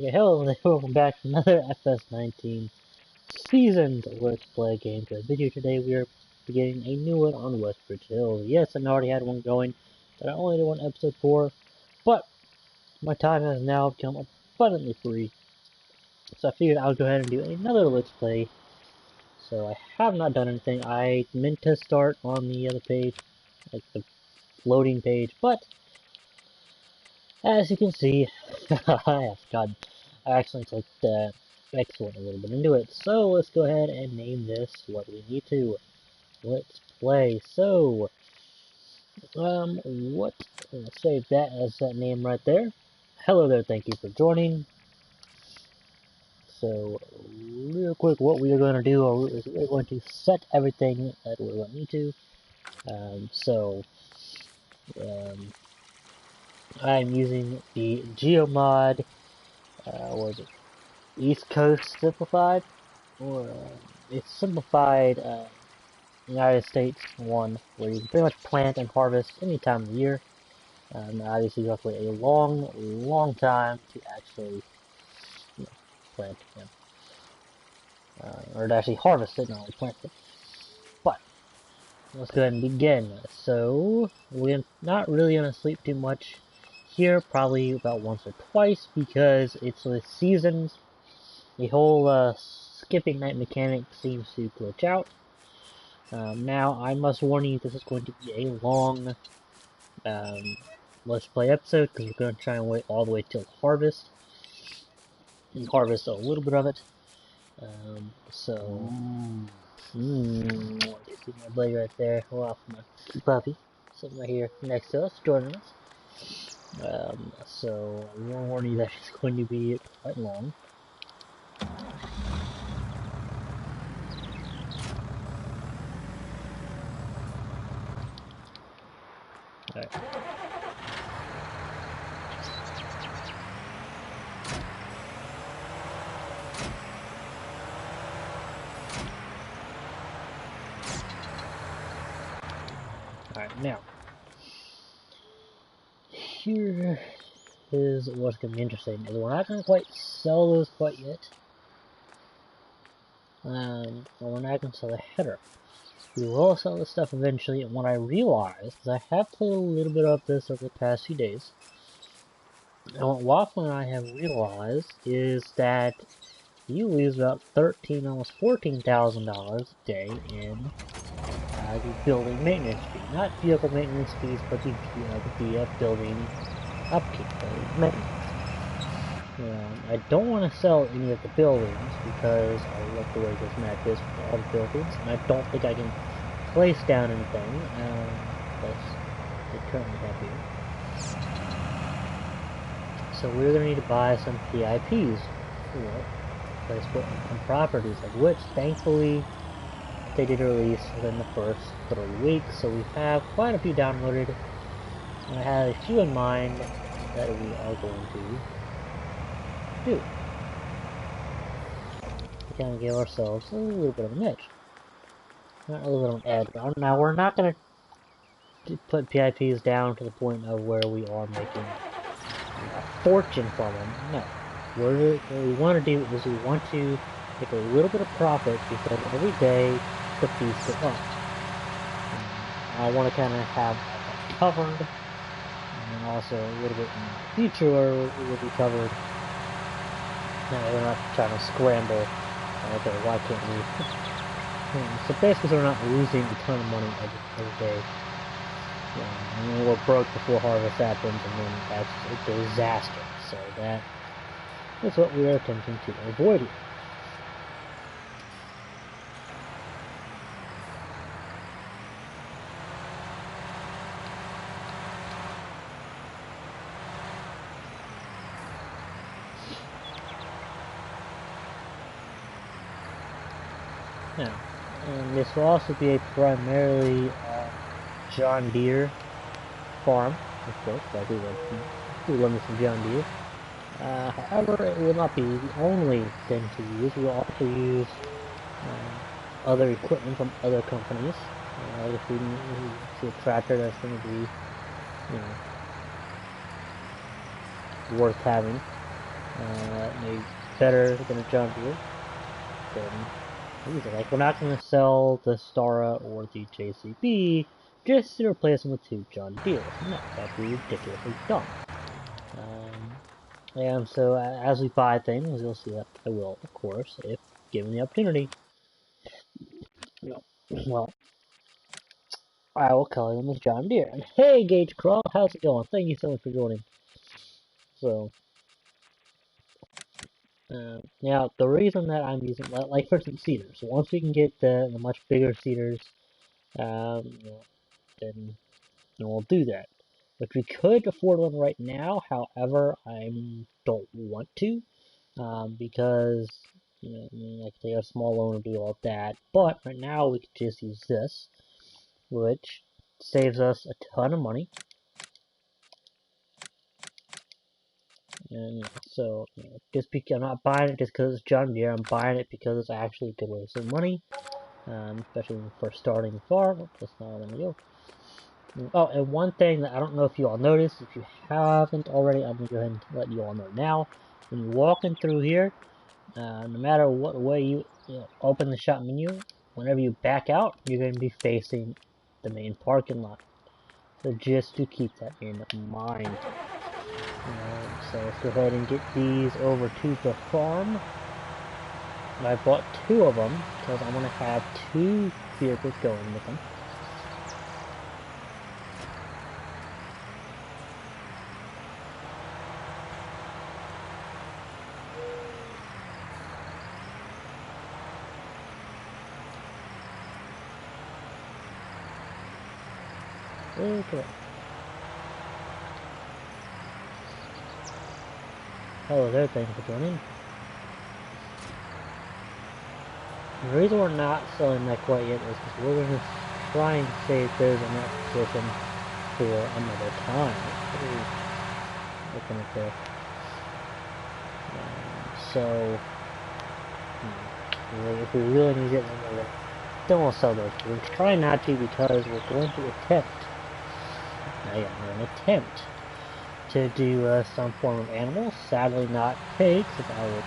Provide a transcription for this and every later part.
Okay, hello and welcome back to another FS19 seasoned Let's Play game to video. Today we are beginning a new one on Westbridge Hill. Yes, I already had one going, but I only did one episode 4, but my time has now become abundantly free, so I figured I'll go ahead and do another Let's Play. So I have not done anything. I meant to start on the other page, like the loading page, but as you can see, I actually clicked excellent a little bit into it. So let's go ahead and name this what we need to. Let's play. So, what? Let's save that as that name right there. Hello there, thank you for joining. So, real quick, what we are going to do is we're going to set everything that we're going to need to. Um, I'm using the Geomod, what is it? East Coast Simplified, or it's simplified United States one, where you can pretty much plant and harvest any time of the year. Obviously, you have to wait a long time to actually plant them, or to actually harvest it, not only plant it. But let's go ahead and begin. So we're not really gonna sleep too much here, probably about once or twice, because it's the seasons. The whole skipping night mechanic seems to glitch out. Now, I must warn you, this is going to be a long Let's Play episode, because we're going to try and wait all the way till harvest, and harvest a little bit of it. You see my buddy right there, well, my puppy, sitting right here next to us, joining us. So, I will warn you that it's going to be quite long. Alright. Alright, now, here is what's going to be interesting, is we're not going to quite sell those quite yet. We're not going to sell the header. We will sell this stuff eventually, and what I realized, because I have played a little bit of this over the past few days, and what Waffle and I have realized is that you lose about almost $14,000 a day in the building maintenance fee. Not vehicle maintenance fees, but the building upkeep, maintenance. I don't want to sell any of the buildings because I love the way this map is with all the buildings, and I don't think I can place down anything that's they currently have here. So we're going to need to buy some PIPs for placement on properties, of which thankfully they did release within the first 3 weeks, so we have quite a few downloaded, and I have a few in mind that we are going to do. To kind of give ourselves a little bit of an edge. Not a little bit of an edge. Now, we're not going to put PIPs down to the point of where we are making a fortune from them. No. What we want to do is we want to make a little bit of profit because every day the fees go up. I want to kind of have that covered, and also a little bit in the future where it will be covered. Now we're not trying to scramble. Okay, why can't we? So basically, we're not losing a ton of money every day. I mean, we're broke before harvest happens, and then that's a disaster. So that is what we are attempting to avoid here. Now, and this will also be a primarily John Deere farm, of course. I do love me some John Deere. However, it will not be the only thing to use. We will also use other equipment from other companies. If we see a tractor that's going to be, worth having. maybe better than a John Deere. Then like we're not going to sell the Stara or the JCB just to replace them with two John Deeres. No, that'd be ridiculously dumb. And so as we buy things, you'll see that I will, of course, if given the opportunity. Well, I will color them with John Deere. And hey, Gage Crawl, how's it going? Thank you so much for joining. So, now the reason that I'm using, like for instance, cedars. So once we can get the much bigger cedars, then we'll do that. Which we could afford one right now. However, I don't want to, because like they have a small loan or do all that. But right now we could just use this, which saves us a ton of money. And so, just because I'm not buying it just because it's John Deere, I'm buying it because it's actually a good way to save money, especially for starting a farm. That's not what I'm gonna do. Oh, and one thing that I don't know if you all noticed, if you haven't already, I'm gonna go ahead and let you all know now. When you're walking through here, no matter what way you open the shop menu, whenever you back out, you're going to be facing the main parking lot. So just to keep that in mind. So let's go ahead and get these over to the farm. I bought two of them because I want to have two vehicles going with them. Okay. Hello there, thank you for joining. The reason we're not selling that quite yet is because we're going to try and save those in that position for another time. Looking at this. So, if we really need it, then we'll sell those. We're trying not to because we're going to attempt. We're going to attempt to do some form of animals. Sadly, not pigs, if I would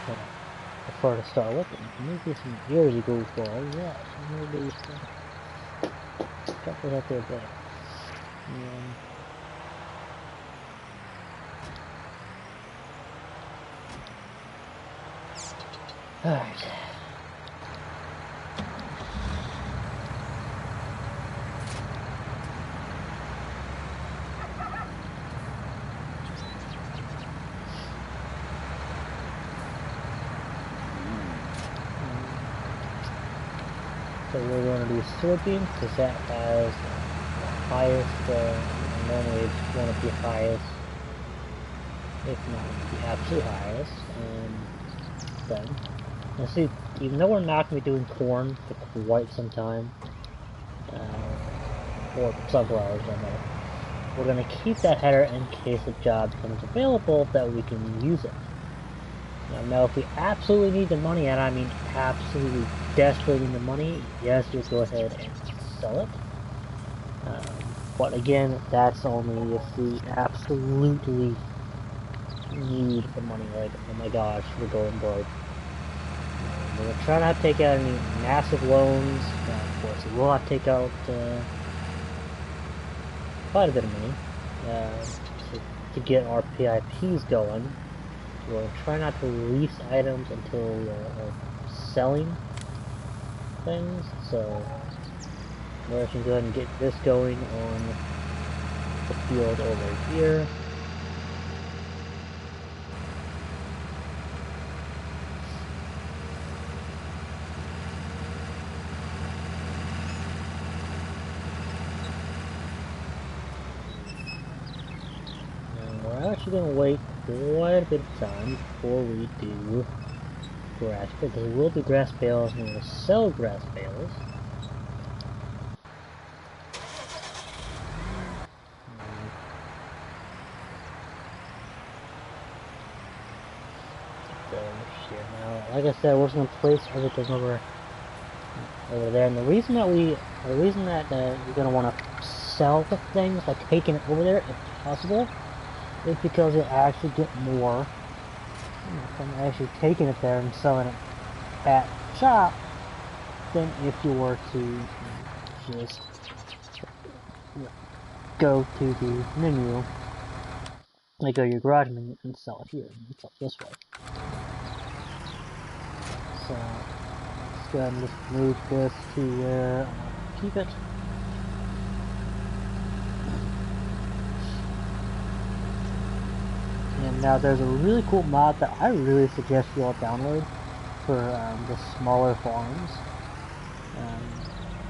prefer to start with. Maybe some years ago for all that. Maybe got those out there, but alright. So we're going to do soybeans because that has the highest, normally it's one of the highest, if not the absolute highest, then, and see, even though we're not going to be doing corn for quite some time, or sunflowers, we're going to keep that header in case the job becomes available that we can use it. Now, if we absolutely need the money, and I mean absolutely desperately need the money, yes, you'll go ahead and sell it. But again, that's only if we absolutely need the money, like, oh my gosh, we're going broke. We're going to try not to take out any massive loans. Of course, we will have to take out quite a bit of money to get our PIPs going. We'll try not to release items until we're selling things, so we're actually going to get this going on the field over here. And we're actually going to wait quite a bit of time before we do grass bales, because we will do grass bales and we'll sell grass bales. Now, like I said, we're just gonna place everything over there, and the reason that we're gonna want to sell the things, like taking it over there if possible, is because you'll actually get more from actually taking it there and selling it at the shop than if you were to just go to the menu, like go to your garage menu and sell it here, and sell it this way. So let's go ahead and just move this to where I want to keep it. And now there's a really cool mod that I really suggest you all download for the smaller farms.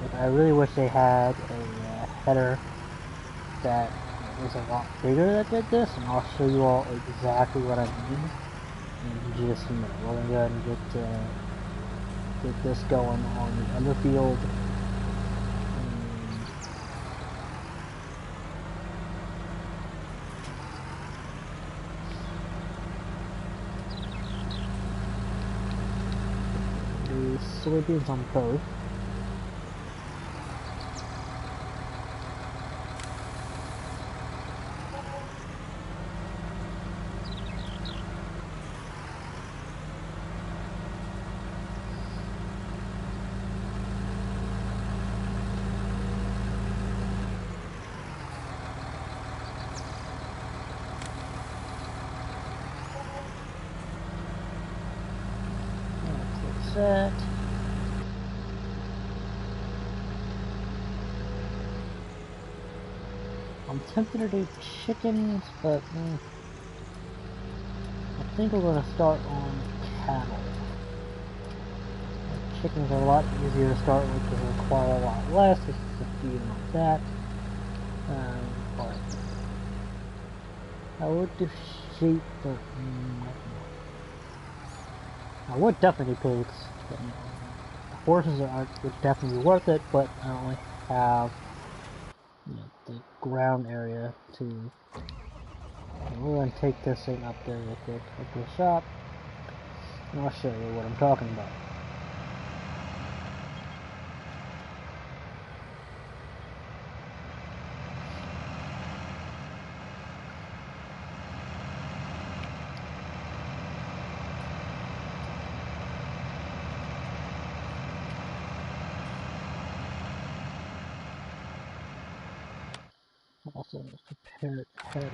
Like I really wish they had a header that was a lot bigger that did this, and I'll show you all exactly what I mean in just a minute. We're gonna go ahead and get this going on the other field. The soybeans on both. Set. I'm tempted to do chickens, but I think we're going to start on cattle. Chickens are a lot easier to start with because they require a lot less. This is a feed like that. But I would do sheep, but I would definitely do pigs. But, horses would definitely be worth it, but I only have the ground area to. We're going to take this thing up there real quick, up to the shop, and I'll show you what I'm talking about. Also, prepare header.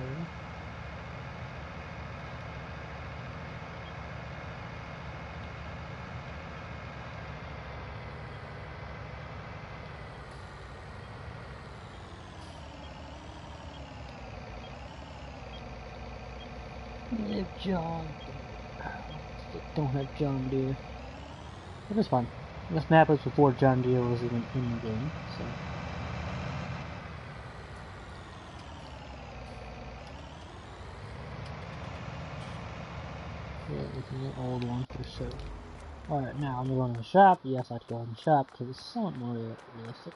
If John Deere. Don't have John Deere. But it's fun. This map was before John Deere was even in the game, so. Yeah, this is an old one for sure. Alright, now I'm going to the shop. Yes, I have to go in the shop because it's somewhat more realistic.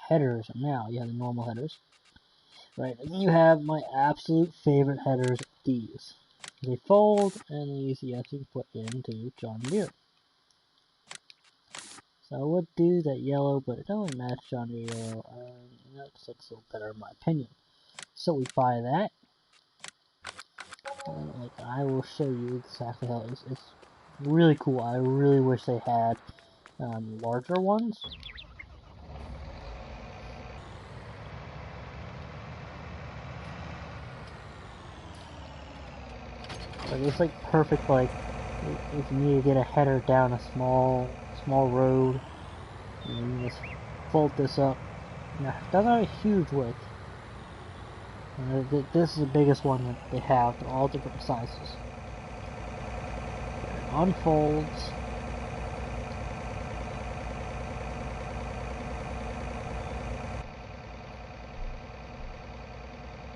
Headers. Now, you have the normal headers. Right, and then you have my absolute favorite headers, these. They fold, and they're easy to put into John Deere. So I would do that yellow, but it doesn't match John Deere yellow. That looks a little better in my opinion. So we buy that. And like I will show you exactly how it is. It's really cool. I really wish they had larger ones. Like it's like perfect. Like if you need to get a header down a small road, you just fold this up. Now, it doesn't have a huge width. This is the biggest one that they have. They're all different sizes. It unfolds.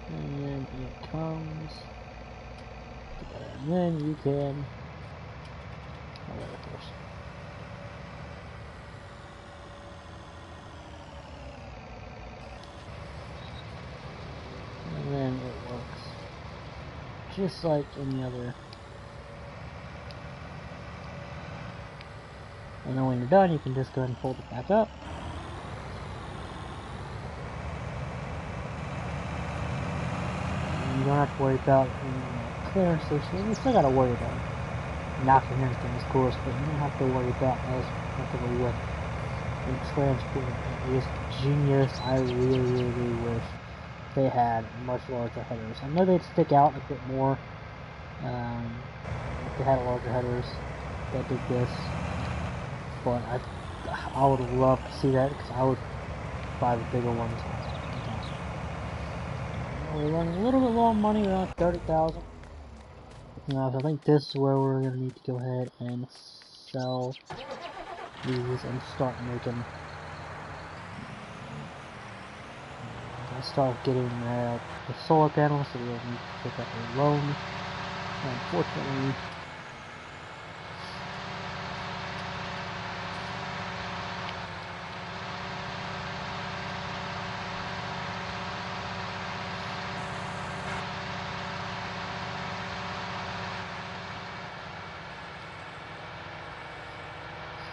And then it comes together. And then you can... Oh, wait, of course. And then it works just like any other. And then when you're done, you can just go ahead and fold it back up. And you don't have to worry about clearance station. We still gotta worry about knocking into things, of course, but you don't have to worry about as effectively with transport. It is genius. I really wish they had much larger headers. I know they'd stick out a bit more if they had larger headers that did this, but I would love to see that because I would buy the bigger ones. We're running a little bit low on money, around 30,000. So I think this is where we're gonna need to go ahead and sell these and start making. Start getting the solar panels, so we'll need to take out a loan. Unfortunately,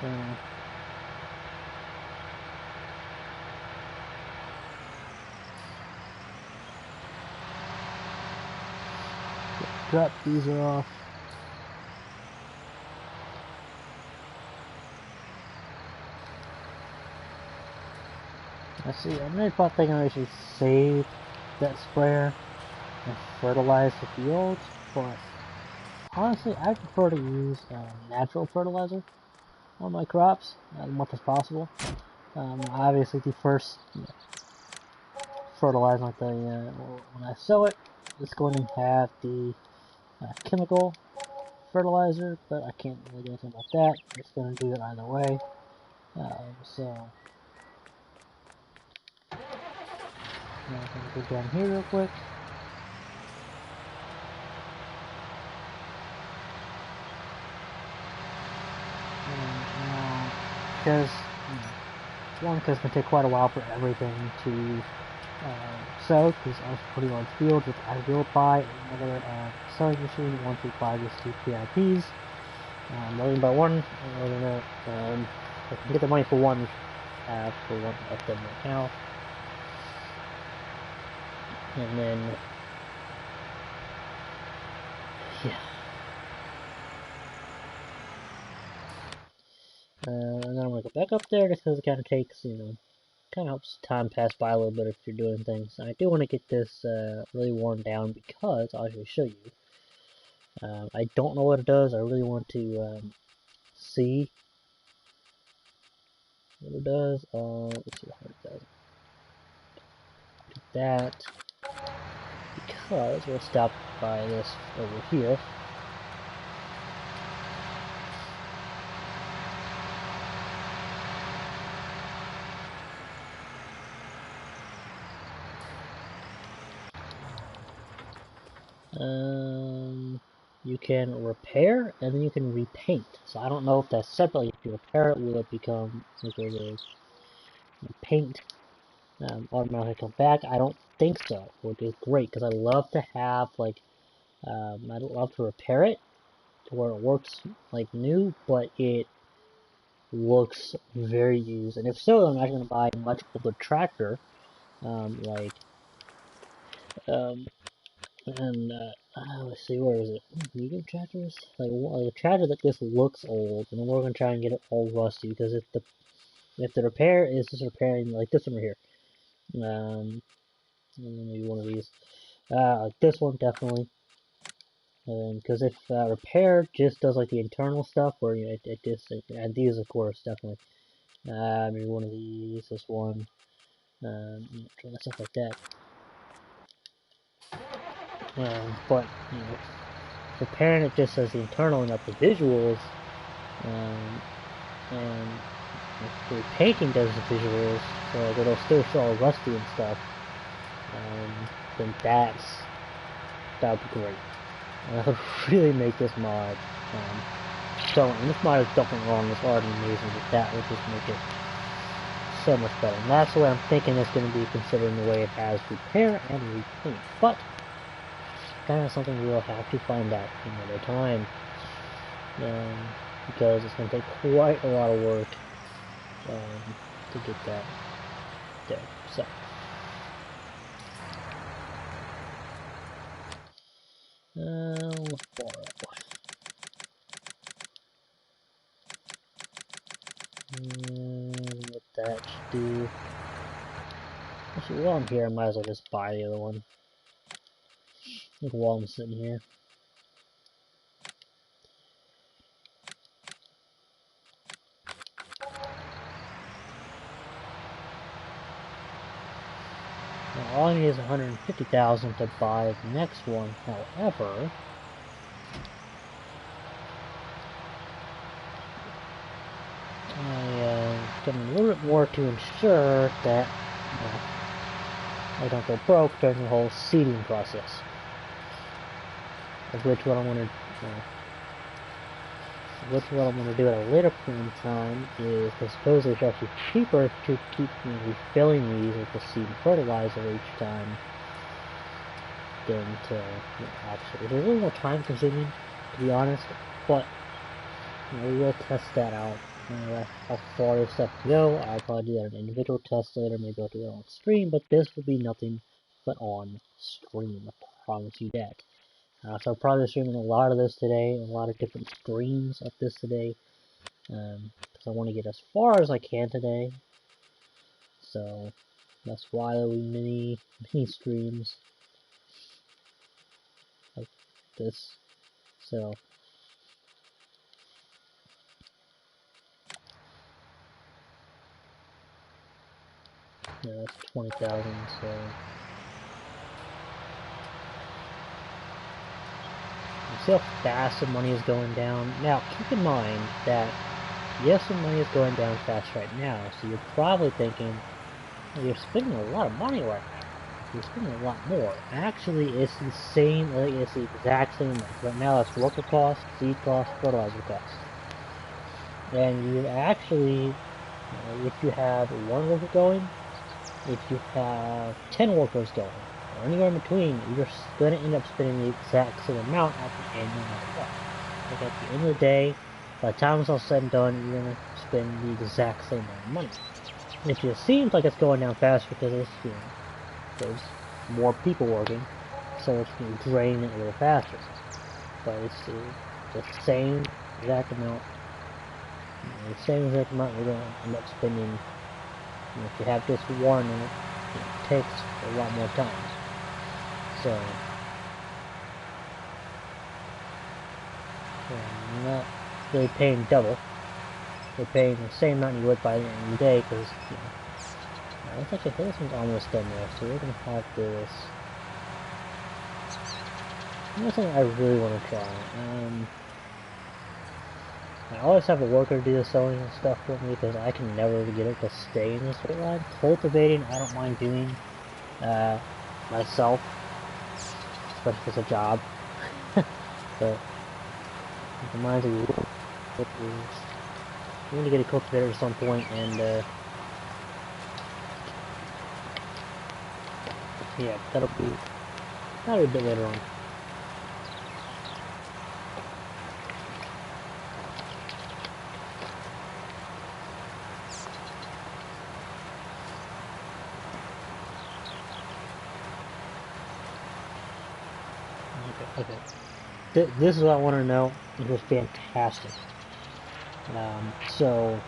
so drop these off. Let's see, I'm really thinking I should save that sprayer and fertilize the fields, but honestly, I prefer to use natural fertilizer on my crops as much as possible. Obviously, the first fertilizer, like when I sow it, it's going to have the chemical fertilizer, but I can't really do anything about that. It's going to do it either way. So I'm going to go down here real quick. Now, because one, because it's going to take quite a while for everything to sow, because I have a pretty large field, which I will buy another sowing machine once we buy these two PIPs. Million by one, we're gonna I can get the money for one of them right now, and then yeah, and then I'm gonna go back up there just because it kind of takes, kind of helps time pass by a little bit if you're doing things. And I do want to get this really worn down because I'll actually show you. I don't know what it does. I really want to see what it does. Let's see what it does. Do that because we'll stop by this over here. You can repair and then you can repaint. So I don't know if that's separately. If you repair it, will it become the paint automatically come back? I don't think so, which is great because I love to have I'd love to repair it to where it works like new, but it looks very used. And if so, I'm actually going to buy a much older tractor, like and let's see, where is it? Medium tractors? Like a tractor that just looks old, and then we're gonna try and get it all rusty because if the repair is just repairing like this one right here, maybe one of these, like this one definitely, because if repair just does like the internal stuff, where it just and these of course definitely, maybe one of these, this one, stuff like that. But repairing it just as the internal and not the visuals, and the painting does the visuals, so like, it'll still show all rusty and stuff. Then that would be great. And that would really make this mod. And this mod is definitely wrong. It's already amazing, but that would just make it so much better. And that's the way I'm thinking it's going to be, considering the way it has repair and repaint. But kind of something we'll have to find out another time, because it's going to take quite a lot of work to get that there. So 4. What that should do. Actually, while I'm here, I might as well just buy the other one. Like while I'm sitting here. Now, all I need is 150,000 to buy the next one. However, get a little bit more to ensure that I don't go broke during the whole seeding process. Of which what I'm gonna do at a later point in time is, because supposedly it's actually cheaper to keep refilling these with the seed and fertilizer each time than to actually. It's a little more time consuming, to be honest, but we will test that out. How far this stuff can go. I'll probably do that an individual test later, maybe I'll do that on stream, but this will be nothing but on stream. I promise you that. So I'll probably be streaming a lot of this today, a lot of different streams of this today, because I want to get as far as I can today. So that's why there'll be mini streams like this. So yeah, that's 20,000. So you see how fast the money is going down. Now keep in mind that yes, the money is going down fast right now. So you're probably thinking, well, you're spending a lot of money right now. You're spending a lot more. Actually, it's the same, it's the exact same amount. Right now, it's worker cost, seed cost, fertilizer cost. And you actually, if you have one worker going, if you have 10 workers going, or anywhere in between, you're going to end up spending the exact same amount at the end no matter what. Like at the end of the day, by the time it's all said and done, you're going to spend the exact same amount of money. It just seems like it's going down faster because it's, there's more people working, so it's going to drain it a little faster. But it's the same exact amount. The same exact amount you're going to end up spending. If you have just one, it takes a lot more time. So you're not really paying double. You're paying the same amount you would by the end of the day, because let's actually, this one's almost done there, so we're going to have this. That's something I really want to try. I always have a worker do the sewing and stuff for me because I can never get it to stay in this straight line. Cultivating, I don't mind doing myself, especially if it's a job. But it reminds me, we need to get a cultivator at some point, and yeah, that'll be a bit later on. Okay. This is what I want to know. It was fantastic. So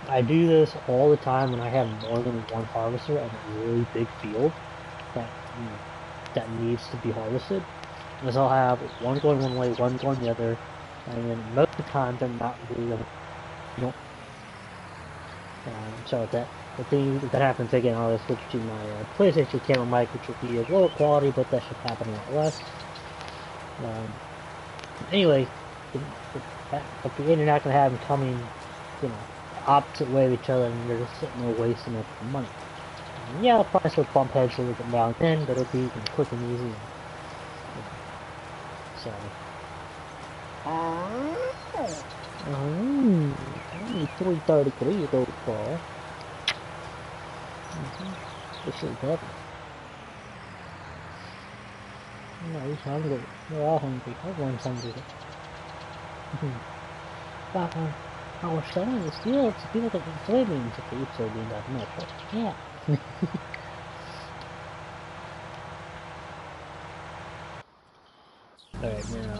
I do this all the time when I have more than one harvester and a really big field that that needs to be harvested. Because I'll have one going one way, one going the other, and then most of the time they're not really, sorry about that. The thing that happens again, I'll switch to my PlayStation camera mic, which will be of lower quality, but that should happen a lot less. Anyway, but the internet can have them coming, the opposite way of each other, and you're just sitting there wasting extra money. And yeah, I'll probably still bump heads a little bit now and then, but it'll be quick and easy. So. Only 333 so far. This is heavy. No, he's hungry. We're all hungry. Everyone's hungry. But I was selling the steel to people that eat soybeans if they eat soybeans that much. But yeah. Alright, now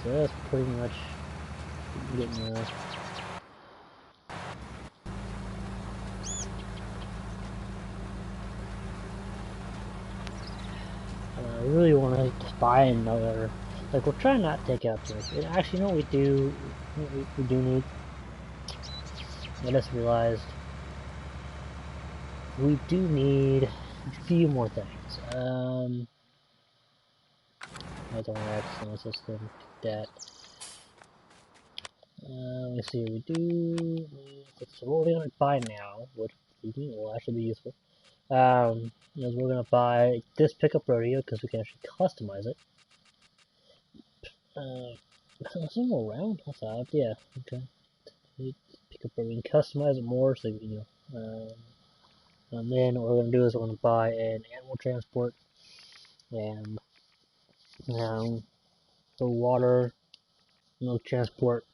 So that's pretty much getting there. I really want to just buy another. Like, we're trying not to take out this. And actually, no, we do. We do need. I just realized we do need a few more things. I don't have some system that. Let me see. We do. So what we're gonna buy now, which will actually be useful. Is we're gonna buy this pickup rodeo because we can actually customize it. Is it more round? That's odd. Yeah. Okay. Pick up, we can customize it more, so you know. And then what we're gonna do is we're gonna buy an animal transport and the water, milk transport,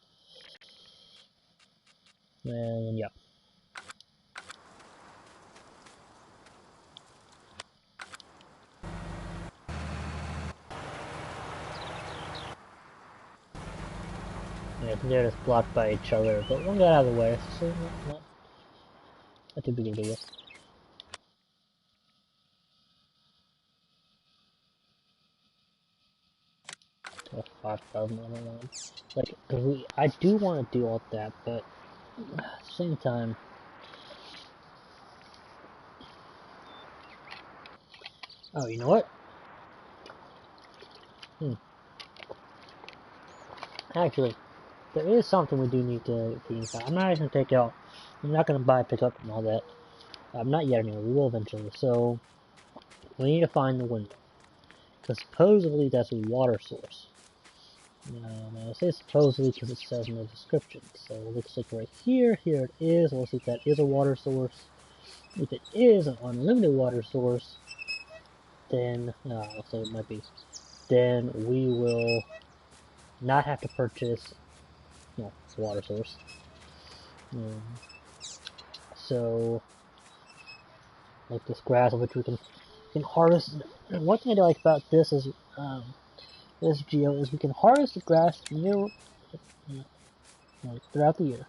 and yeah. Yeah, they're just blocked by each other, but one got out of the way, so not too big of a deal. Oh, 5,000 on one. Like, I do want to do all that, but at the same time, oh, you know what? Actually, there is something we do need to use. I'm not even gonna take out. I'm not gonna buy pickup and all that. Not yet anyway. We will eventually. So we need to find the windmill. Because supposedly that's a water source. I say supposedly because it says in the description. So it looks like right here, here it is. Let's see if that is a water source. If it is an unlimited water source, then, looks like it might be, then we will not have to purchase, a water source. So, like this grass, which we can harvest. And one thing I like about this is, this geo is we can harvest the grass throughout the year.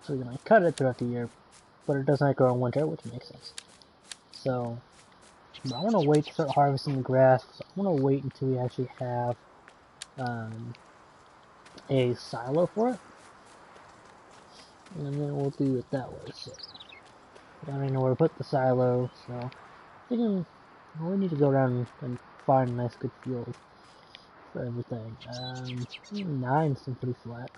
So we're gonna cut it throughout the year, but it does not grow in winter, which makes sense. So, but I want to wait to start harvesting the grass. So I want to wait until we actually have a silo for it, and then we'll do it that way. So I don't even know where to put the silo. So we need to go around and find a nice good field for everything. 9 seems pretty flat.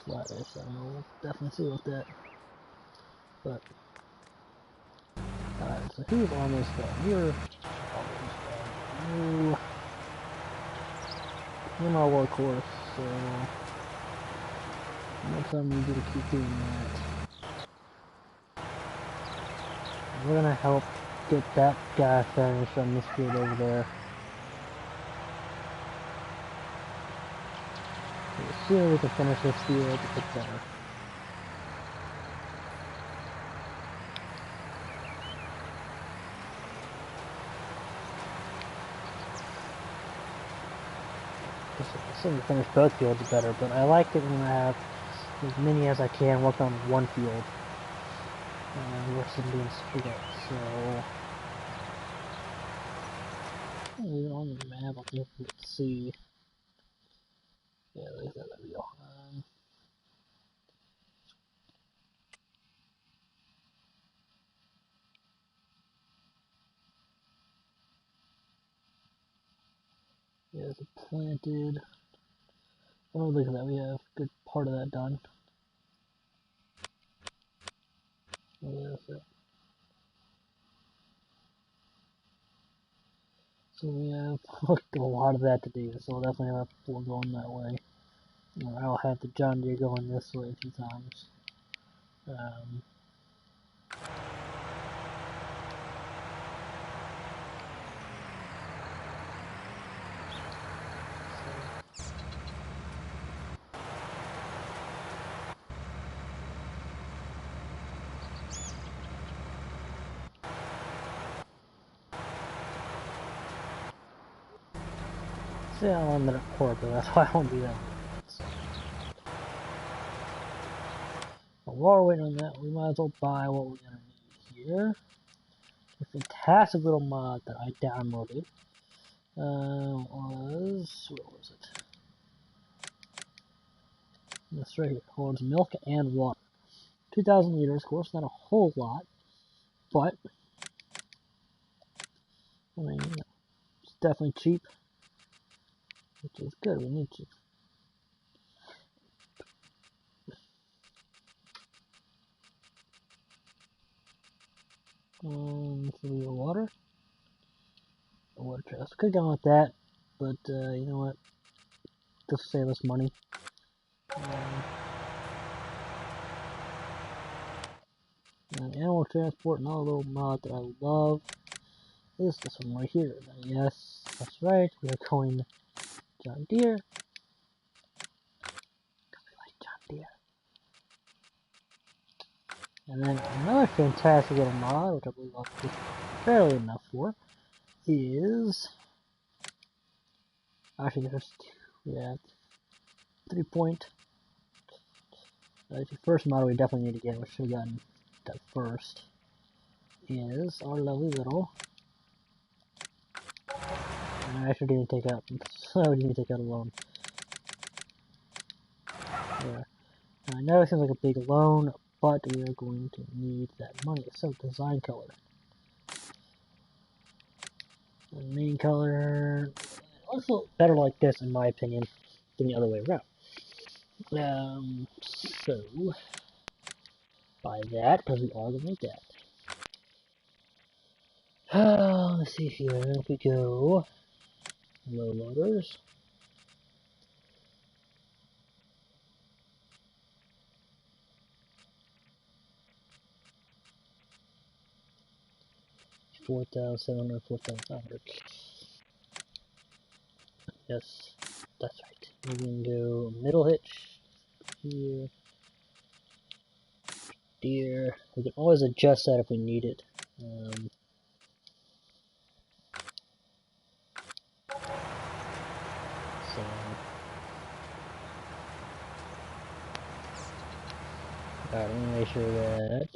Flat-ish, so we'll definitely see about that. But alright, so who's almost done? You're almost done. You're my workhorse, so next time you to keep doing that. We're gonna help get that guy finished on this field over there. The sooner we can finish this field, the better. The sooner we finish both fields, the better, but I like it when I have as many as I can work on one field. Versus being split up, so... on the map, I'll be able to see. Yeah, there we go. Yeah, it's planted. Oh, look at that, we have a good part of that done. Oh, yeah, that's it. So we have a lot of that to do, so we'll definitely have people going that way. I'll have the John Deere going this way a few times. See, I ended up poor, but that's why I won't do that. So, but while we're waiting on that, we might as well buy what we're gonna need here. A fantastic little mod that I downloaded was, what was it? This right here. Holds milk and water. 2,000 liters, of course, not a whole lot, but I mean, you know, it's definitely cheap, which is good. We need cheap. So we have water. A water chest. Could go with that, but you know what? Just save us money. And animal transport, another little mod that I love, is this one right here. Yes, that's right. We are going John Deere. We like John Deere. And then another fantastic little mod, which I believe I'll pay fairly enough for, is actually there's two. Yeah, 3 point. The first model we definitely need to get, which should have gotten that first, is our lovely little. I actually didn't take out. So I didn't take out a loan. There. I know it seems like a big loan, but we are going to need that money. So design color. The main color looks a little better like this, in my opinion, than the other way around. So buy that because we are going to need that. Let's see here. If we go low loaders. $4,700, $4,500. Yes, that's right. We can go middle hitch here. Deer. We can always adjust that if we need it. So alright, let me make sure that.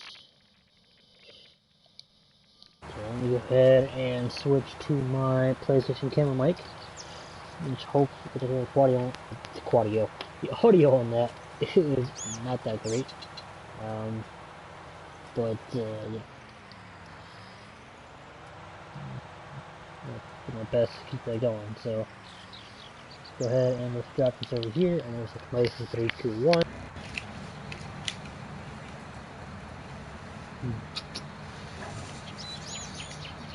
So let me go ahead and switch to my PlayStation camera mic, which hopefully the audio on that is not that great. But yeah, I'll do my best to keep that going. So let's go ahead and let's drop this over here, and there's the PlayStation 3, 2, 1.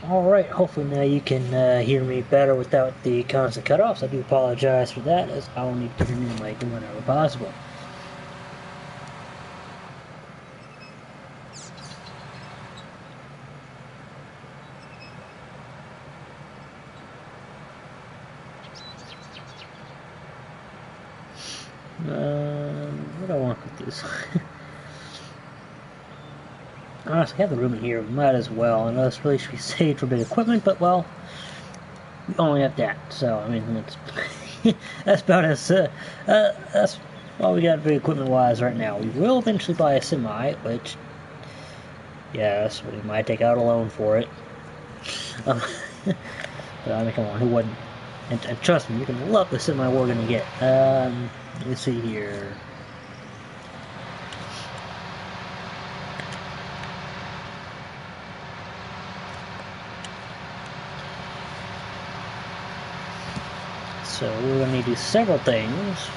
Alright, hopefully now you can hear me better without the constant cutoffs. I do apologize for that, as I will need to turn in the mic whenever possible. What do I want with this? Honestly, I have the room in here, might as well. I know this really should be saved for big equipment, but well, we only have that. So, I mean, that's, that's about as, that's all we got big equipment-wise right now. We will eventually buy a semi, which, yes, we might take out a loan for it. But I mean, come on, who wouldn't? And trust me, you're going to love the semi we're going to get. Let's see here. So we're going to need to do several things.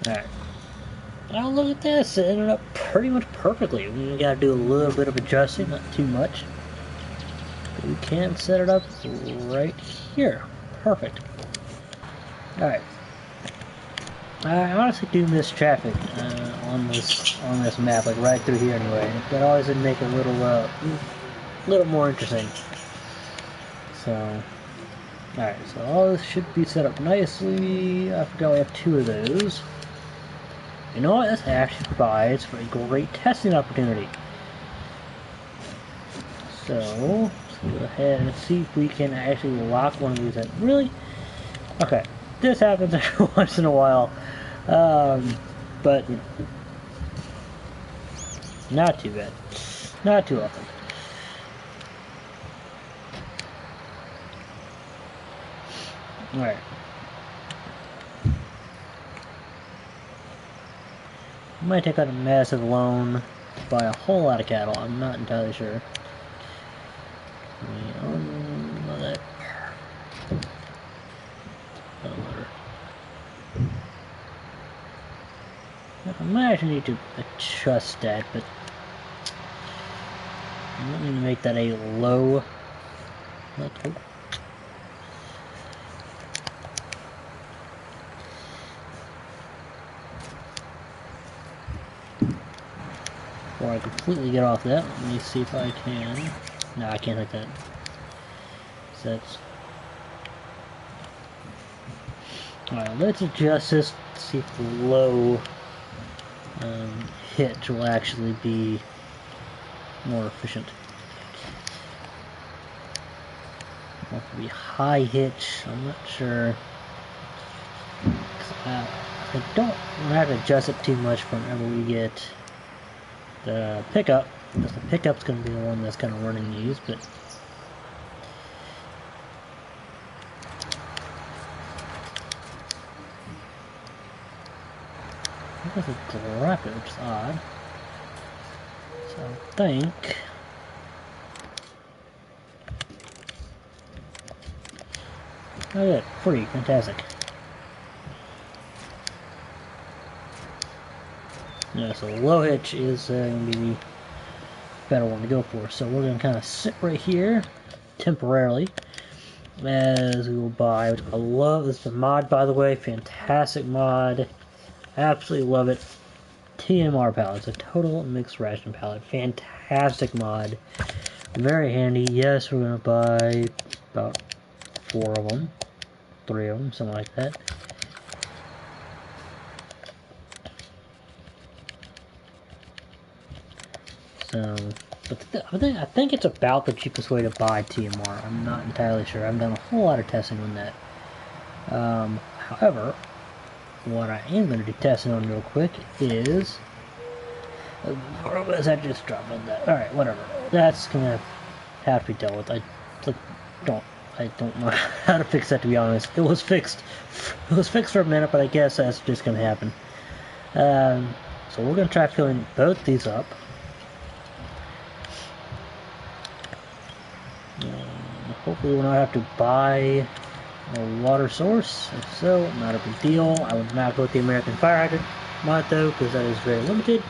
Alright. Now look at this, it ended up pretty much perfectly. We gotta do a little bit of adjusting, not too much. But we can set it up right here. Perfect. Alright. I honestly do miss traffic on this map, like right through here anyway. That always would make it a little more interesting. So, alright, so all this should be set up nicely. I forgot we have 2 of those. You know what? This actually provides for a great testing opportunity. So, let's go ahead and see if we can actually lock one of these in. Really? Okay. This happens every once in a while. But not too bad. Not too often. Alright. I might take out a massive loan to buy a whole lot of cattle. I'm not entirely sure. That. I might actually need to adjust that, but I'm not going to make that a low. Before I completely get off that, let me see if I can. No, I can't hit that. So that's. Alright, let's adjust this to see if the low hitch will actually be more efficient. It wants to be high hitch, I'm not sure. I don't want to have to adjust it too much whenever we get the pickup, because the pickup's going to be the one that's kind of running these, but it doesn't drop it, which is odd. So I think oh yeah, free, fantastic. Yeah, so low hitch is going to be the better one to go for. So we're going to kind of sit right here temporarily as we will buy, which I love. This is a mod, by the way, fantastic mod. Absolutely love it. TMR pallet, it's a total mixed ration pallet. Fantastic mod. Very handy. Yes, we're going to buy about 4 of them. 3 of them, something like that. So, but I think it's about the cheapest way to buy TMR. I'm not entirely sure. I've done a whole lot of testing on that. However, what I am going to do testing on real quick is... What was I just dropped on that? Alright, whatever. That's going to have to be dealt with. I don't know how to fix that, to be honest. It was fixed. It was fixed for a minute, but I guess that's just going to happen. So we're going to try filling both these up. Hopefully we'll not have to buy a water source. If so, not a big deal. I would not go with the American Fire Hydrant mod though, because that is very limited.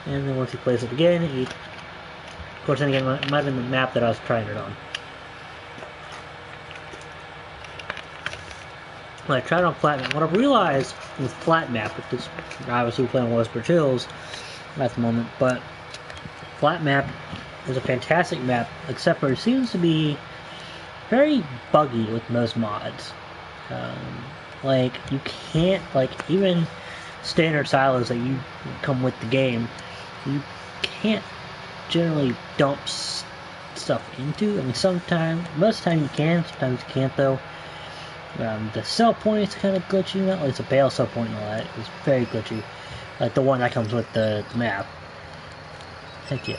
And then once you place it again, of course then again, it might have been the map that I was trying it on. When I tried it on flat map, what I realized with flat map, because obviously we're playing on Westbridge Hills at the moment, but flat map is a fantastic map, except for it seems to be very buggy with most mods. Like, you can't, like, even standard silos that you come with the game, you can't generally dump stuff into. I mean, sometimes, most of the time you can, sometimes you can't though. The sell point is kind of glitchy, at least a bale sell point and all that is very glitchy. Like the one that comes with the map. Heck yeah.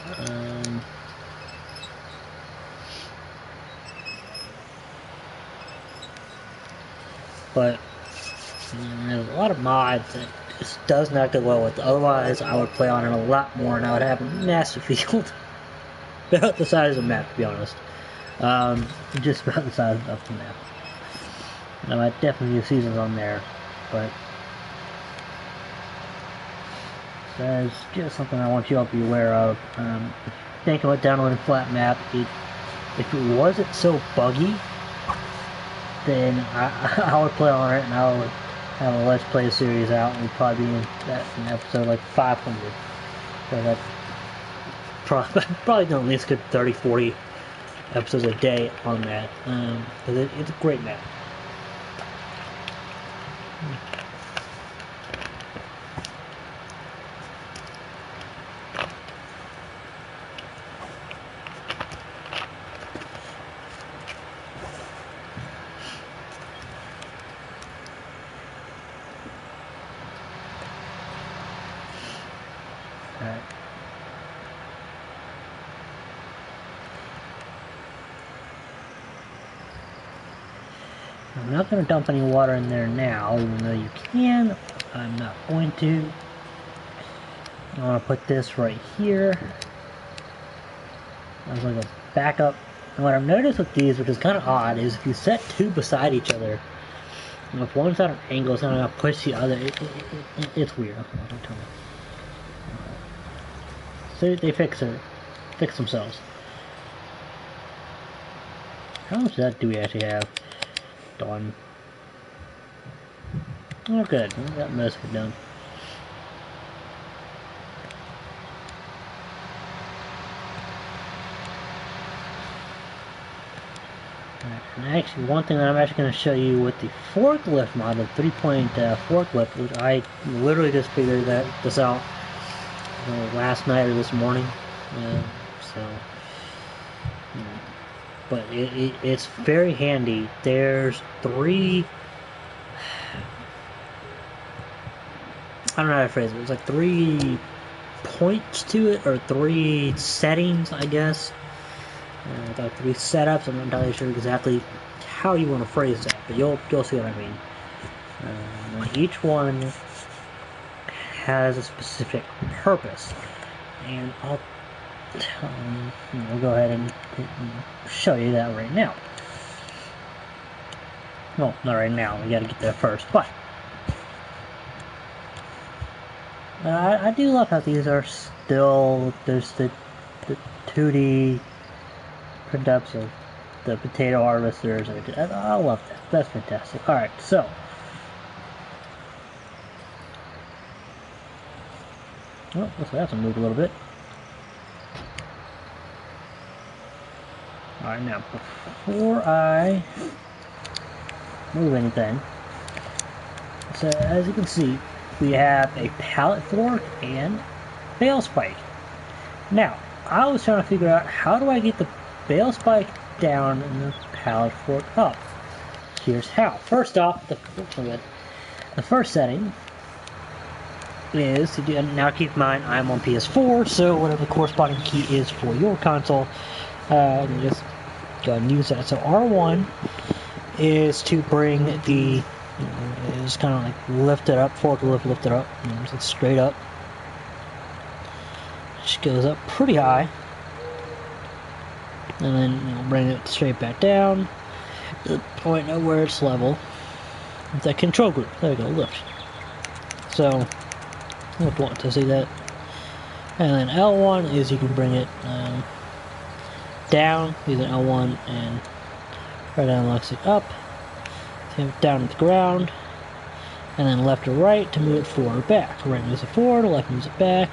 But there's a lot of mods that just does not go well with. Otherwise, I would play on it a lot more, and I would have a massive field. About the size of the map, to be honest. Just about the size of the map. Now, I definitely use seasons on there, but that is just something I want you all to be aware of. Think about downloading flat map. If it wasn't so buggy, then I would play on it, and I would have a Let's Play series out, and we'd probably be in episode like 500. So that probably done at least good 30-40 episodes a day on that, because it's a great map. Alright. I'm not going to dump any water in there now, even though you can. I'm not going to. I want to put this right here. I'm going to go back up. And what I've noticed with these, which is kind of odd, is if you set two beside each other, and if one's at an angle, it's not going to push the other. It's weird. Okay, don't tell me. So they fix themselves. How much of that do we actually have done? Oh, good. We got most of it done. And actually, one thing that I'm actually going to show you with the forklift mod, the 3-point forklift, which I literally just figured this out last night or this morning. But it's very handy. There's 3. I don't know how to phrase it. It's like 3 points to it, or 3 settings, I guess. About 3 setups. I'm not entirely sure exactly how you want to phrase that, but you'll see what I mean. Each one has a specific purpose, and I'll go ahead and show you that right now. Well, not right now. We got to get there first, but I do love how these are still. There's the 2D printoups of the potato harvesters. I love that. That's fantastic. Alright, so oh, looks like I have to move a little bit. Alright, now before I move anything, so as you can see, we have a pallet fork and bale spike. Now, I was trying to figure out how do I get the bale spike down and the pallet fork up. Here's how. First off, the first setting is to do, now keep in mind I'm on PS4, so whatever the corresponding key is for your console, just go ahead and use that. So R1 is to bring the, is kind of like lift it up, forklift, lift it up, so it's straight up. Just goes up pretty high. And then bring it straight back down to the point of where it's level. With that control group. There we go, lift. So, lift one to see that. And then L1 is you can bring it down using L1 and right down looks it up. So you have it down at the ground. And then left or right to move it forward or back. Right moves it forward, left moves it back.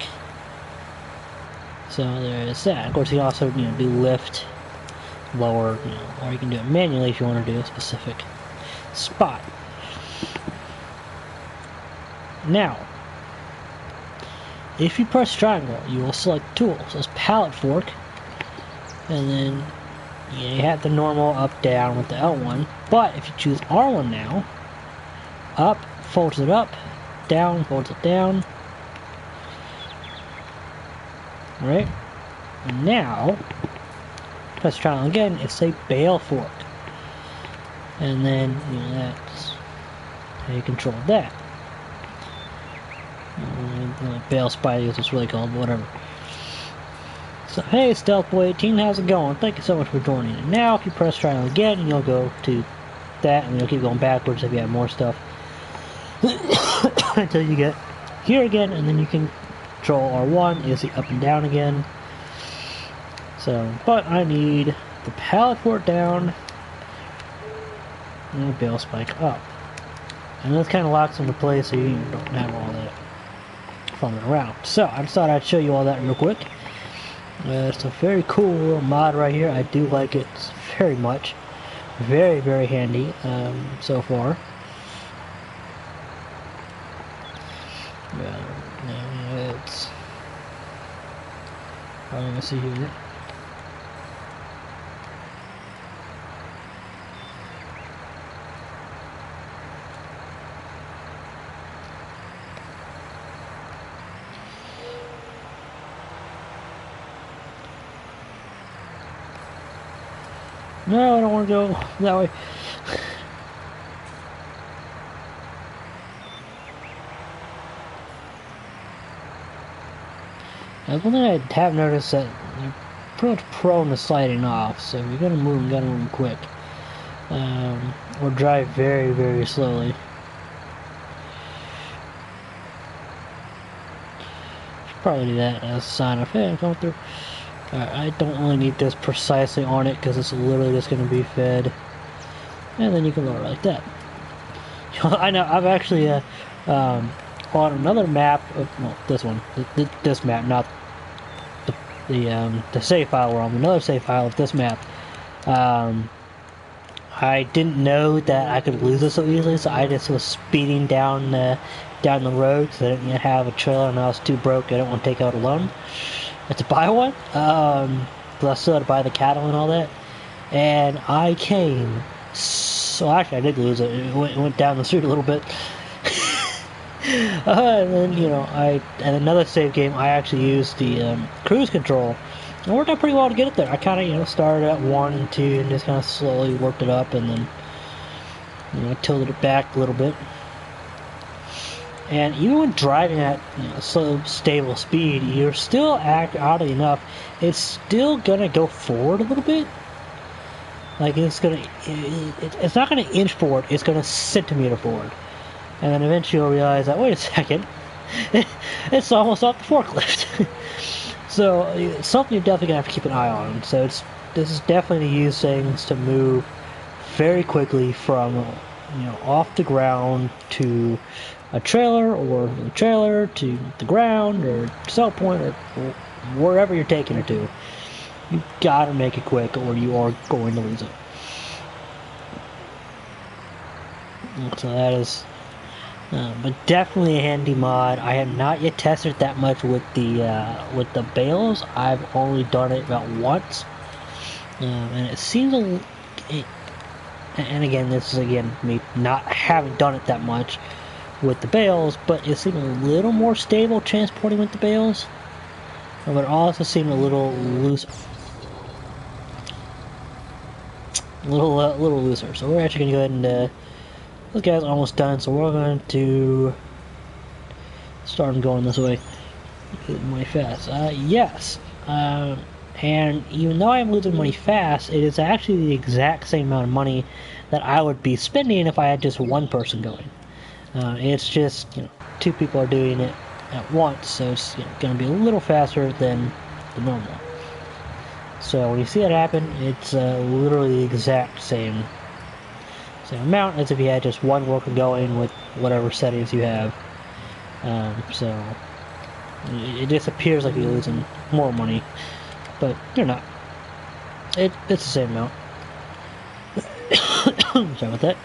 So there is that. Of course, you can also do lift, lower, or you can do it manually if you want to do a specific spot. Now, if you press triangle, you will select tools. So it's pallet fork, and then you have the normal up down with the L1. But if you choose R1 now, up folds it up, down folds it down. Right? And now, press triangle again, it's a bale fork. And then, that's how you control that. Bale spike is what's really called, whatever. So, hey, Stealth Boy 18, how's it going? Thank you so much for joining. And now, if you press triangle again, you'll go to that, and you'll keep going backwards if you have more stuff. Until you get here again, and then you can control R1 is the up and down again. So, but I need the pallet fork down and the bale spike up. And this kind of locks into place so you don't have all that fumbling around. So, I just thought I'd show you all that real quick. It's a very cool little mod right here. I do like it very much. Very, very handy so far. It's, let me see here. No, I don't want to go that way. One thing I have noticed that you're pretty much prone to sliding off, so if you're gonna move, you gotta move quick. Or drive very, very slowly. Should probably do that as a sign of, hey, I'm coming through. I don't really need this precisely on it because it's literally just going to be fed. And then you can lower it like that. I know, I've actually, on another map, well, this one, this map, not the save file we're on, another save file of this map, I didn't know that I could lose it so easily, so I just was speeding down the road because I didn't yet have a trailer and I was too broke, I didn't want to take out a loan to buy one, because I still had to buy the cattle and all that, and I came, so actually I did lose it, it went down the street a little bit, and then, you know, in another save game, I actually used the cruise control. It worked out pretty well to get it there. I kind of, you know, started at 1, 2, and just kind of slowly worked it up, and then, you know, tilted it back a little bit. And even when driving at, you know, slow, stable speed, you're still, oddly enough, it's still gonna go forward a little bit. Like, it's not gonna inch forward, it's gonna centimeter forward. And then eventually you'll realize that, wait a second, it's almost off the forklift. So, it's something you're definitely going to have to keep an eye on. So, this is definitely to use things to move very quickly from, you know, off the ground to a trailer, or a trailer to the ground, or sell point, or wherever you're taking it to. You got to make it quick, or you are going to lose it. So that is... but definitely a handy mod. I have not yet tested that much with the bales. I've only done it about once, and it seems and again, this is me not having done it that much with the bales, but it seemed a little more stable transporting with the bales, but it also seemed a little loose, little looser. So we're actually gonna go ahead and. This guy's almost done, so we're going to start him going this way. Money fast. Yes. And even though I'm losing money fast, it is actually the exact same amount of money that I would be spending if I had just one person going. It's just, you know, 2 people are doing it at once, so it's, you know, going to be a little faster than the normal. So when you see that happen, it's literally the exact same amount as if you had just one worker going with whatever settings you have. So it just appears like you're losing more money, but you're not. It's the same amount. Sorry about that.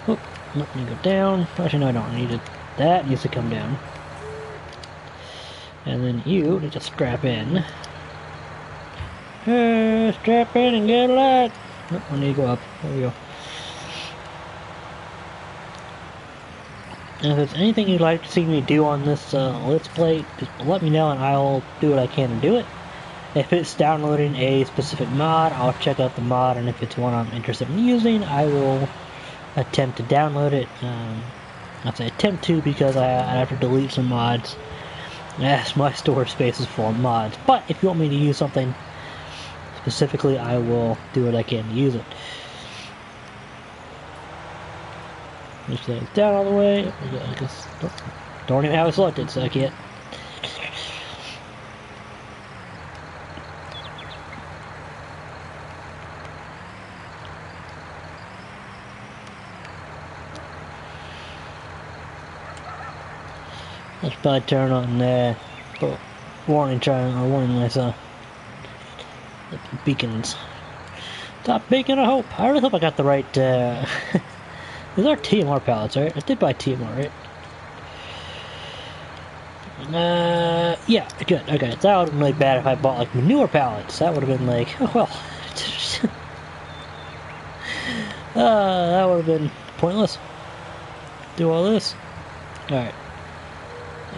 Oh, let me go down. Actually, no, I don't need it. That needs to come down. And then you need to strap in. Strap in and get a light. Oh, I need to go up. There we go. And if there's anything you'd like to see me do on this Let's Play, just let me know and I'll do what I can to do it. If it's downloading a specific mod, I'll check out the mod, and if it's one I'm interested in using, I will attempt to download it. I'd say attempt to because I have to delete some mods, as my storage space is full of mods. But if you want me to use something specifically, I will do what I can to use it. Just lay it down all the way. I guess don't even have it selected, so I can't. Let's probably turn on the warning lights on. The beacons. Top beacon of hope. I really hope I got the right. These are TMR pallets, right? I did buy TMR, right? Yeah, good. Okay, that would have been really bad if I bought like manure pallets. That would have been like, oh well. That would have been pointless. Do all this. Alright.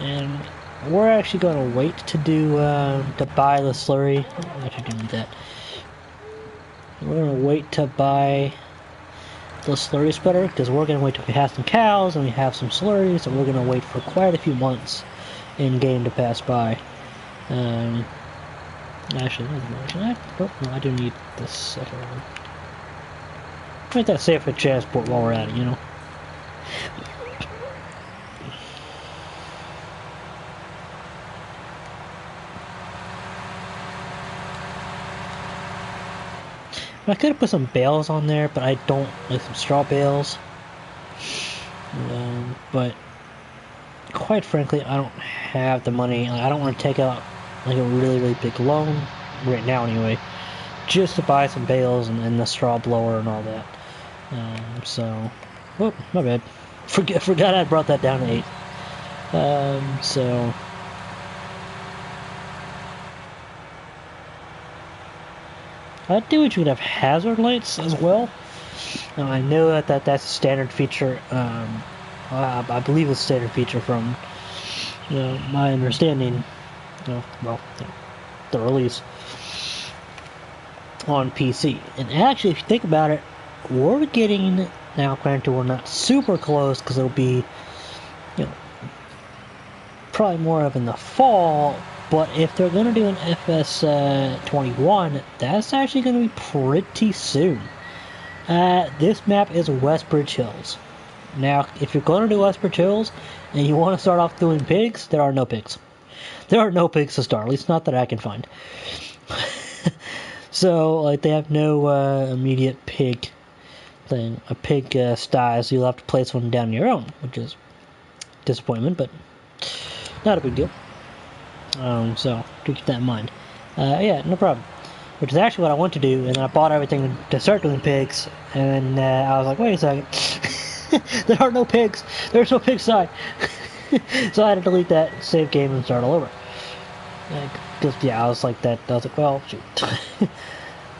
And we're actually going to wait to do, to buy the slurry. I'm actually doing that. We're gonna wait to buy the slurry spreader because we're gonna wait till we have some cows and we have some slurries, and we're gonna wait for quite a few months in game to pass by. Actually, no, I do need this second one. Make that safe for transport while we're at it, you know. I could have put some bales on there, but I don't like some straw bales. But quite frankly, I don't have the money. I don't want to take out like a really big loan right now, anyway, just to buy some bales and the straw blower and all that. So, oh, my bad. Forgot I brought that down to 8. So. I do wish we'd have hazard lights as well. I know that's a standard feature. I believe it's a standard feature from my understanding. Well, the release on PC. And actually, if you think about it, we're getting now. Granted, we're not super close because it'll be, probably more of in the fall. But if they're going to do an FS21, that's actually going to be pretty soon. This map is Westbridge Hills. Now, if you're going to do Westbridge Hills and you want to start off doing pigs, there are no pigs. There are no pigs to start, at least not that I can find. So, like, they have no immediate pig thing, a pig style, so you'll have to place one down your own, which is disappointment, but not a big deal. So, do keep that in mind. Yeah, no problem. Which is actually what I want to do, and then I bought everything to start doing pigs, and I was like, wait a second. There are no pigs. There's no pig side. So I had to delete that, save game, and start all over. Because, yeah, I was like that. I was like, well, shoot.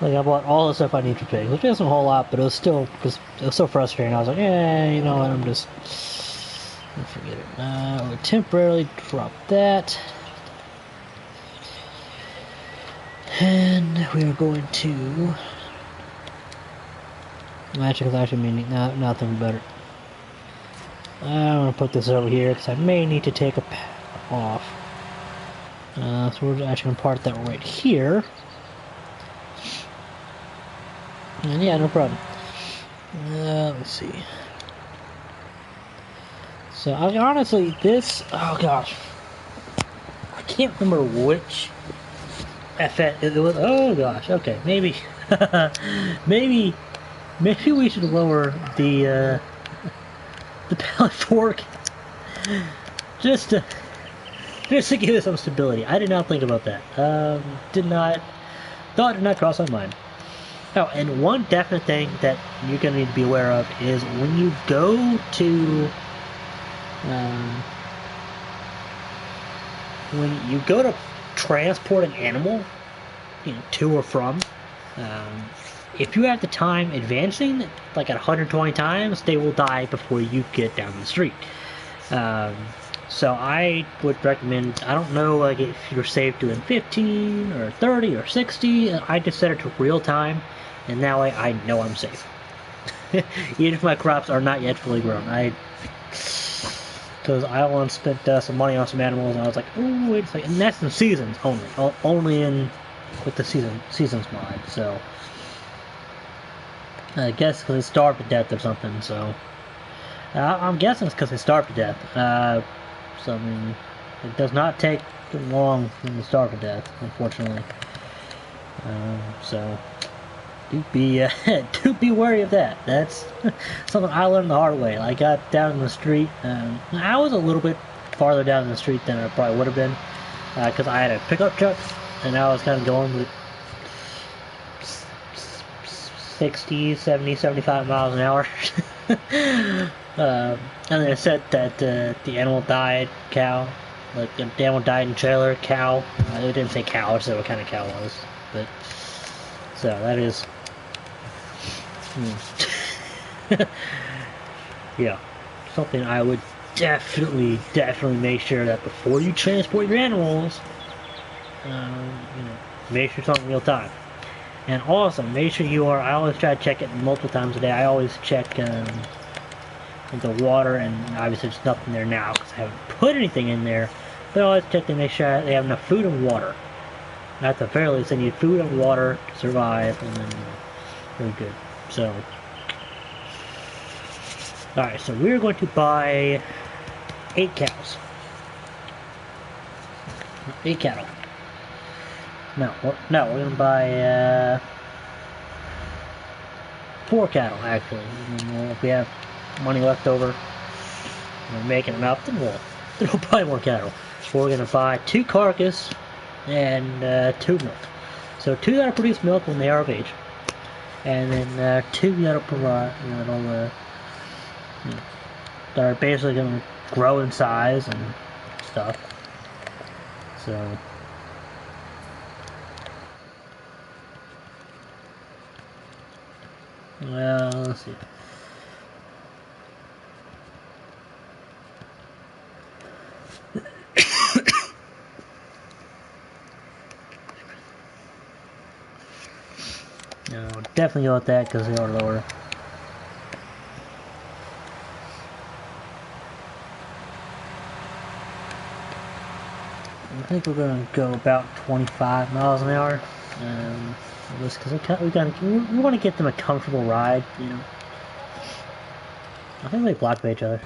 Like, I bought all the stuff I need for pigs, which isn't a whole lot, but it was still, because it was so frustrating. I was like, yeah, you know what, I'm just, forget it. We'll temporarily drop that. And we are going to... Actually, meaning nothing better. I'm going to put this over here because I may need to take a off. So we're actually going to park that right here. And yeah, no problem. Let's see. So, I mean, honestly, this... Oh, gosh. I can't remember which... it was... Oh, gosh. Okay, maybe... maybe we should lower the pallet fork. Just to give it some stability. I did not think about that. Did not cross my mind. Oh, and one definite thing that you're going to need to be aware of is when you go to transport an animal, to or from, if you have the time advancing, like at 120 times, they will die before you get down the street. So I would recommend, I don't know, like if you're safe doing 15 or 30 or 60, I just set it to real time, and that way I know I'm safe. Even if my crops are not yet fully grown. Because I once spent some money on some animals, and I was like, oh, wait a second. And that's in seasons only. Only with the seasons mod, so... I guess because they starved to death or something, so... I'm guessing it's because they starved to death. So, I mean, it does not take long for them to starve to death, unfortunately. So, do be wary of that. That's something I learned the hard way. I got down in the street, I was a little bit farther down in the street than I probably would have been, because I had a pickup truck, and I was kind of going with 60, 70, 75 miles an hour. And then it said that the animal died, cow. Like, the animal died in trailer, cow. It didn't say cow, it said what kind of cow it was. But, so, that is... yeah. Something I would definitely make sure that before you transport your animals, make sure something real time. And also, make sure you are, I always try to check it multiple times a day. I always check the water, and obviously there's nothing there now because I haven't put anything in there. But I always check to make sure they have enough food and water. And at the very least, they need food and water to survive, and then they're good. So, alright, so we're going to buy 8 cows. 8 cattle. No, we're going to buy 4 cattle, actually. And if we have money left over, we're making enough, then we'll buy more cattle. So we're going to buy 2 carcass and 2 milk. So 2 that'll produce milk when they are of age, and then 2 that'll provide, that are basically going to grow in size and stuff. So, well, let's see. No, definitely go with that because they are lower. I think we're gonna go about 25 miles an hour. Just because we want to get them a comfortable ride, you know. I think they block by each other.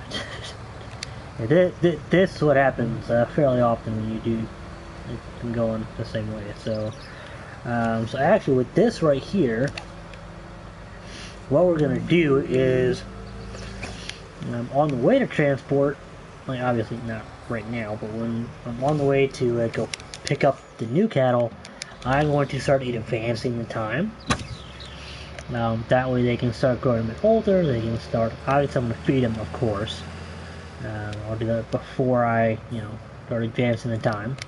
This is what happens fairly often when you do them going the same way. So, so actually with this right here, what we're gonna do is on the way to transport, like obviously not right now, but when I'm on the way to go pick up the new cattle, I'm going to start advancing the time. That way they can start growing a bit older. They can start. Obviously, I'm going to feed them, of course. I'll do that before I, start advancing the time.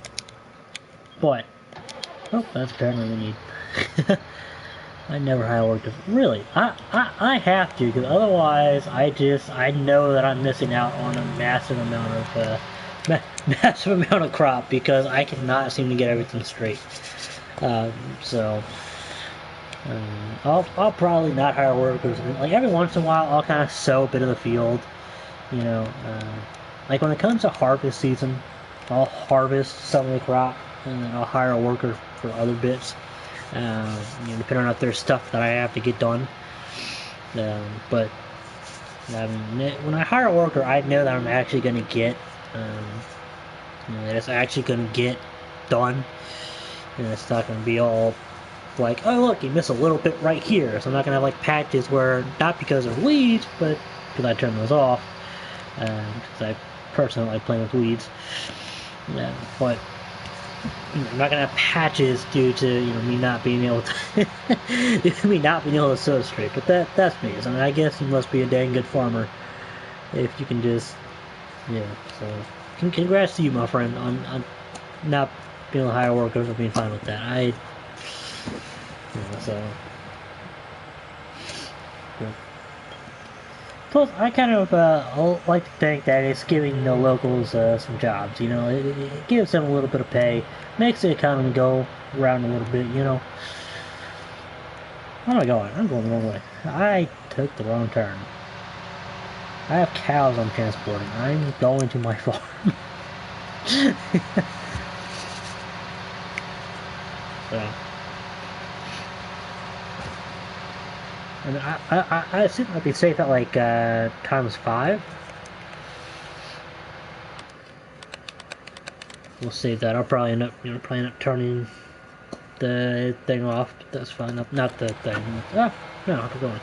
But that's apparently we need. I never hire workers. Really, I have to, because otherwise I know that I'm missing out on a massive amount of crop because I cannot seem to get everything straight. So I'll probably not hire workers. Like every once in a while, I'll kind of sow a bit of the field. Like when it comes to harvest season, I'll harvest some of the crop and then I'll hire a worker for other bits. Depending on if there's stuff that I have to get done. But when I hire a worker, I know that I'm actually going to get, that it's actually going to get done. And it's not going to be all like, oh look, you missed a little bit right here. So I'm not going to have like patches where, not because of weeds, but because I turn those off. Because I personally like playing with weeds. But I'm not gonna have patches due to me not being able to sow straight. But that's me. So, I guess you must be a dang good farmer if you can just So congrats to you, my friend, on not being able to hire workers or being fine with that. Plus, I kind of like to think that it's giving the locals some jobs. It gives them a little bit of pay, makes the economy go around a little bit. Where am I going? I'm going the wrong way. I took the wrong turn. I have cows I'm transporting. I'm going to my farm. So. And I assume I'd be safe at like ×5. We'll save that. I'll probably end up turning the thing off. But that's fine. Not the thing. No, we're going.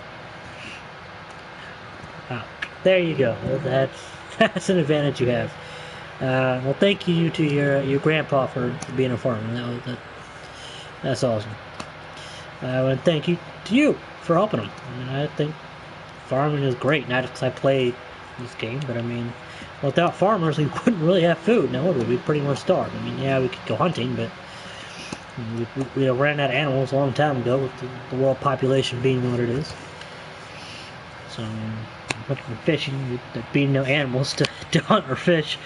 There you go. That's an advantage you have. Well, thank you to your grandpa for being a farmer. That's awesome. I want to thank you to you for helping them. I think farming is great, not because I play this game, but without farmers, we wouldn't really have food. Now, would we? We'd pretty much starve. Yeah, we could go hunting, but we ran out of animals a long time ago, with the world population being what it is. So, much more fishing, there'd be no animals to hunt or fish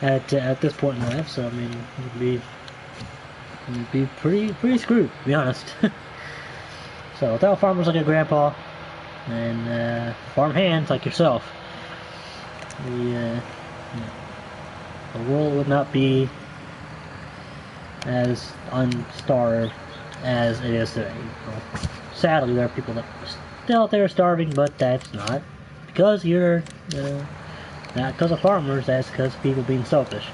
at this point in life. So, we'd be pretty screwed, to be honest. So without farmers like your grandpa and farm hands like yourself, the world would not be as unstarved as it is today. So, sadly, there are people that are still out there starving, but that's not because you're not because of farmers. That's because of people being selfish,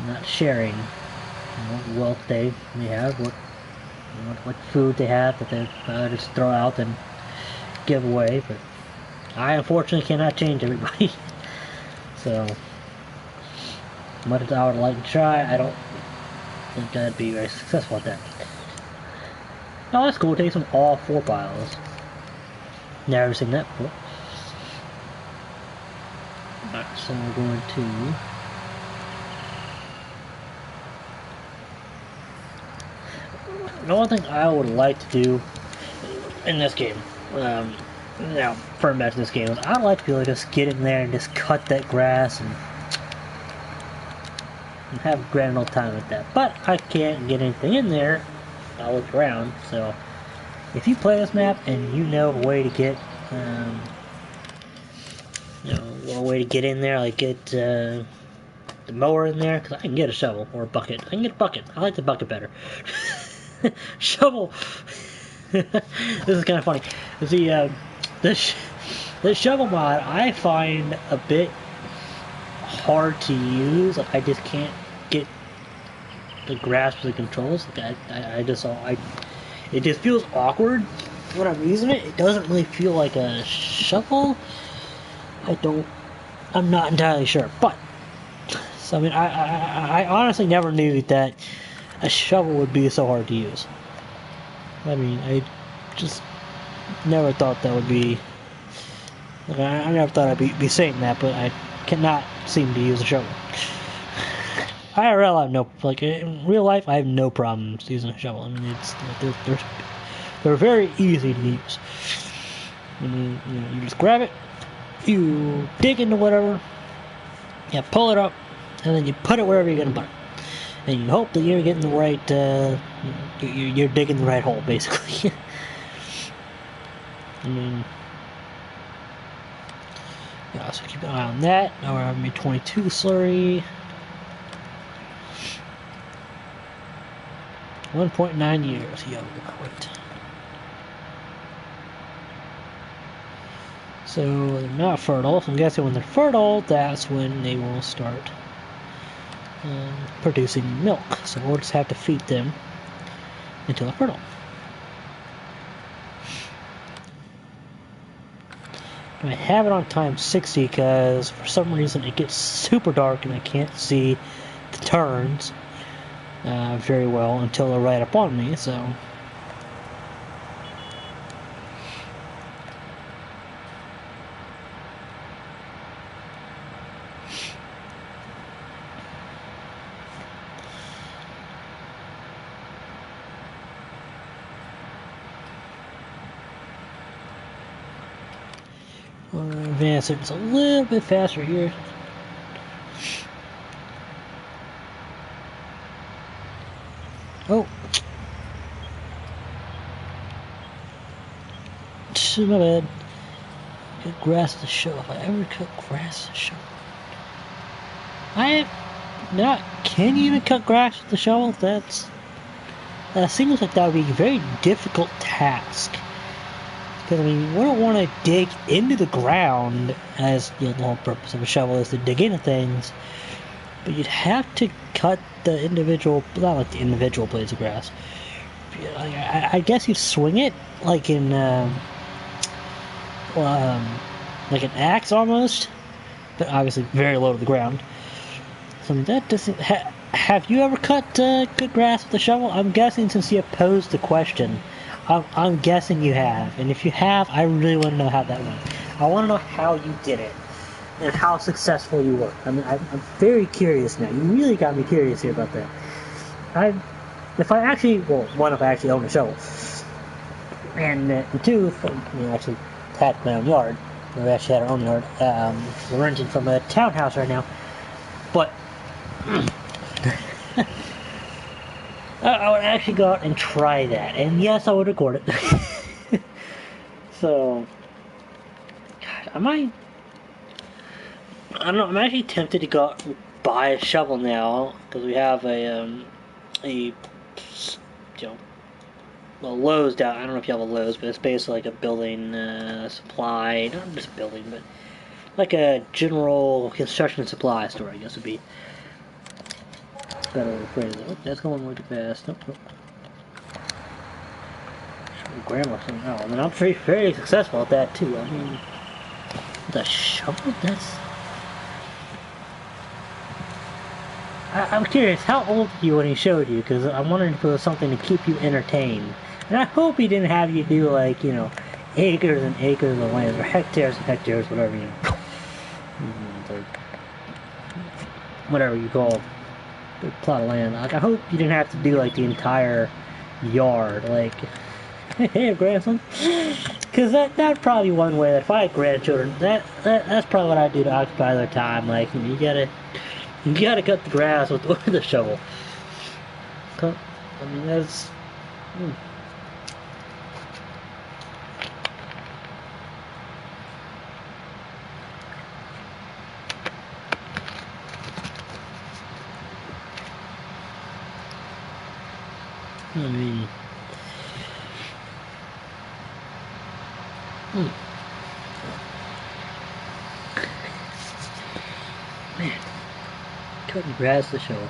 not sharing what wealth they have, what food they have that they just throw out and give away. But I unfortunately cannot change everybody. So, much as I would like to try, I don't think I'd be very successful at that. Oh, that's cool. It takes them all 4 piles. Never seen that before. Alright, so we're going to... The one thing I would like to do in this game, now, for back to this game, is I'd like to be able to just get in there and just cut that grass and have a grand old time with that. But I can't get anything in there. I'll look around. So if you play this map and you know a way to get, a way to get in there, like get the mower in there, because I can get a shovel or a bucket. I can get a bucket. I like the bucket better. Shovel. This is kind of funny. The shovel mod I find a bit hard to use. Like, I just can't get the grasp of the controls. Like, it just feels awkward when I'm using it. It doesn't really feel like a shovel. I'm not entirely sure, but so I mean, I honestly never knew that a shovel would be so hard to use. I mean, I just never thought that would be. Like, I never thought I'd be saying that, but I cannot seem to use a shovel. IRL, I have no, like, in real life, I have no problems using a shovel. I mean, they're very easy to use. I mean, you just grab it, you dig into whatever, you pull it up, and then you put it wherever you're gonna put it. And you hope that you're getting the right, you're digging the right hole, basically. I mean, yeah, so keep an eye on that. Now we're having a 22 slurry. 1.9 years, yo, great. So they're not fertile, so I'm guessing when they're fertile, that's when they will start producing milk. So we'll just have to feed them until they're fertile. I have it on time 60 because for some reason it gets super dark and I can't see the turns very well until they're right up on me, so. Advance it just a little bit faster here. Oh, my bad. Cut grass to show. If I ever cut grass to show, I have not. Can you even cut grass with the shovel? That seems like that would be a very difficult task. Because, I mean, you wouldn't want to dig into the ground, as the whole purpose of a shovel is to dig into things, but you'd have to cut the individual, not like the individual blades of grass. I guess you'd swing it, like in, like an axe almost, but obviously very low to the ground. So, I mean, that doesn't, have you ever cut good grass with a shovel? I'm guessing since you posed the question, I'm guessing you have, and if you have, I really want to know how that went. I want to know how you did it, and how successful you were. I mean, I'm very curious now. You really got me curious here about that. If I actually own a shovel, and two, if I actually had my own yard, we actually had our own yard. We're renting from a townhouse right now, but I would actually go out and try that, and yes, I would record it. So, God, I don't know. I'm actually tempted to go out and buy a shovel now because we have a well, Lowe's down. I don't know if you have a Lowe's, but it's basically like a building supply, not just building, but like a general construction supply store, I guess would be a better way to phrase it. Oh, that's going way too fast. Nope, nope. Grammar thing. Oh, I mean, I'm very successful at that too. I mean, the shovel? That's. I'm curious, how old were you when he showed you? Because I'm wondering if it was something to keep you entertained. And I hope he didn't have you do, like, you know, acres and acres of land, or hectares and hectares, whatever you whatever you call the plot of land. Like, I hope you didn't have to do, like, the entire yard. Like, hey, grandson. Because that'd probably be one way that if I had grandchildren, that's probably what I'd do to occupy their time. Like, you gotta cut the grass with the shovel. I mean, that's. I mean. Man, cutting grass the shovel.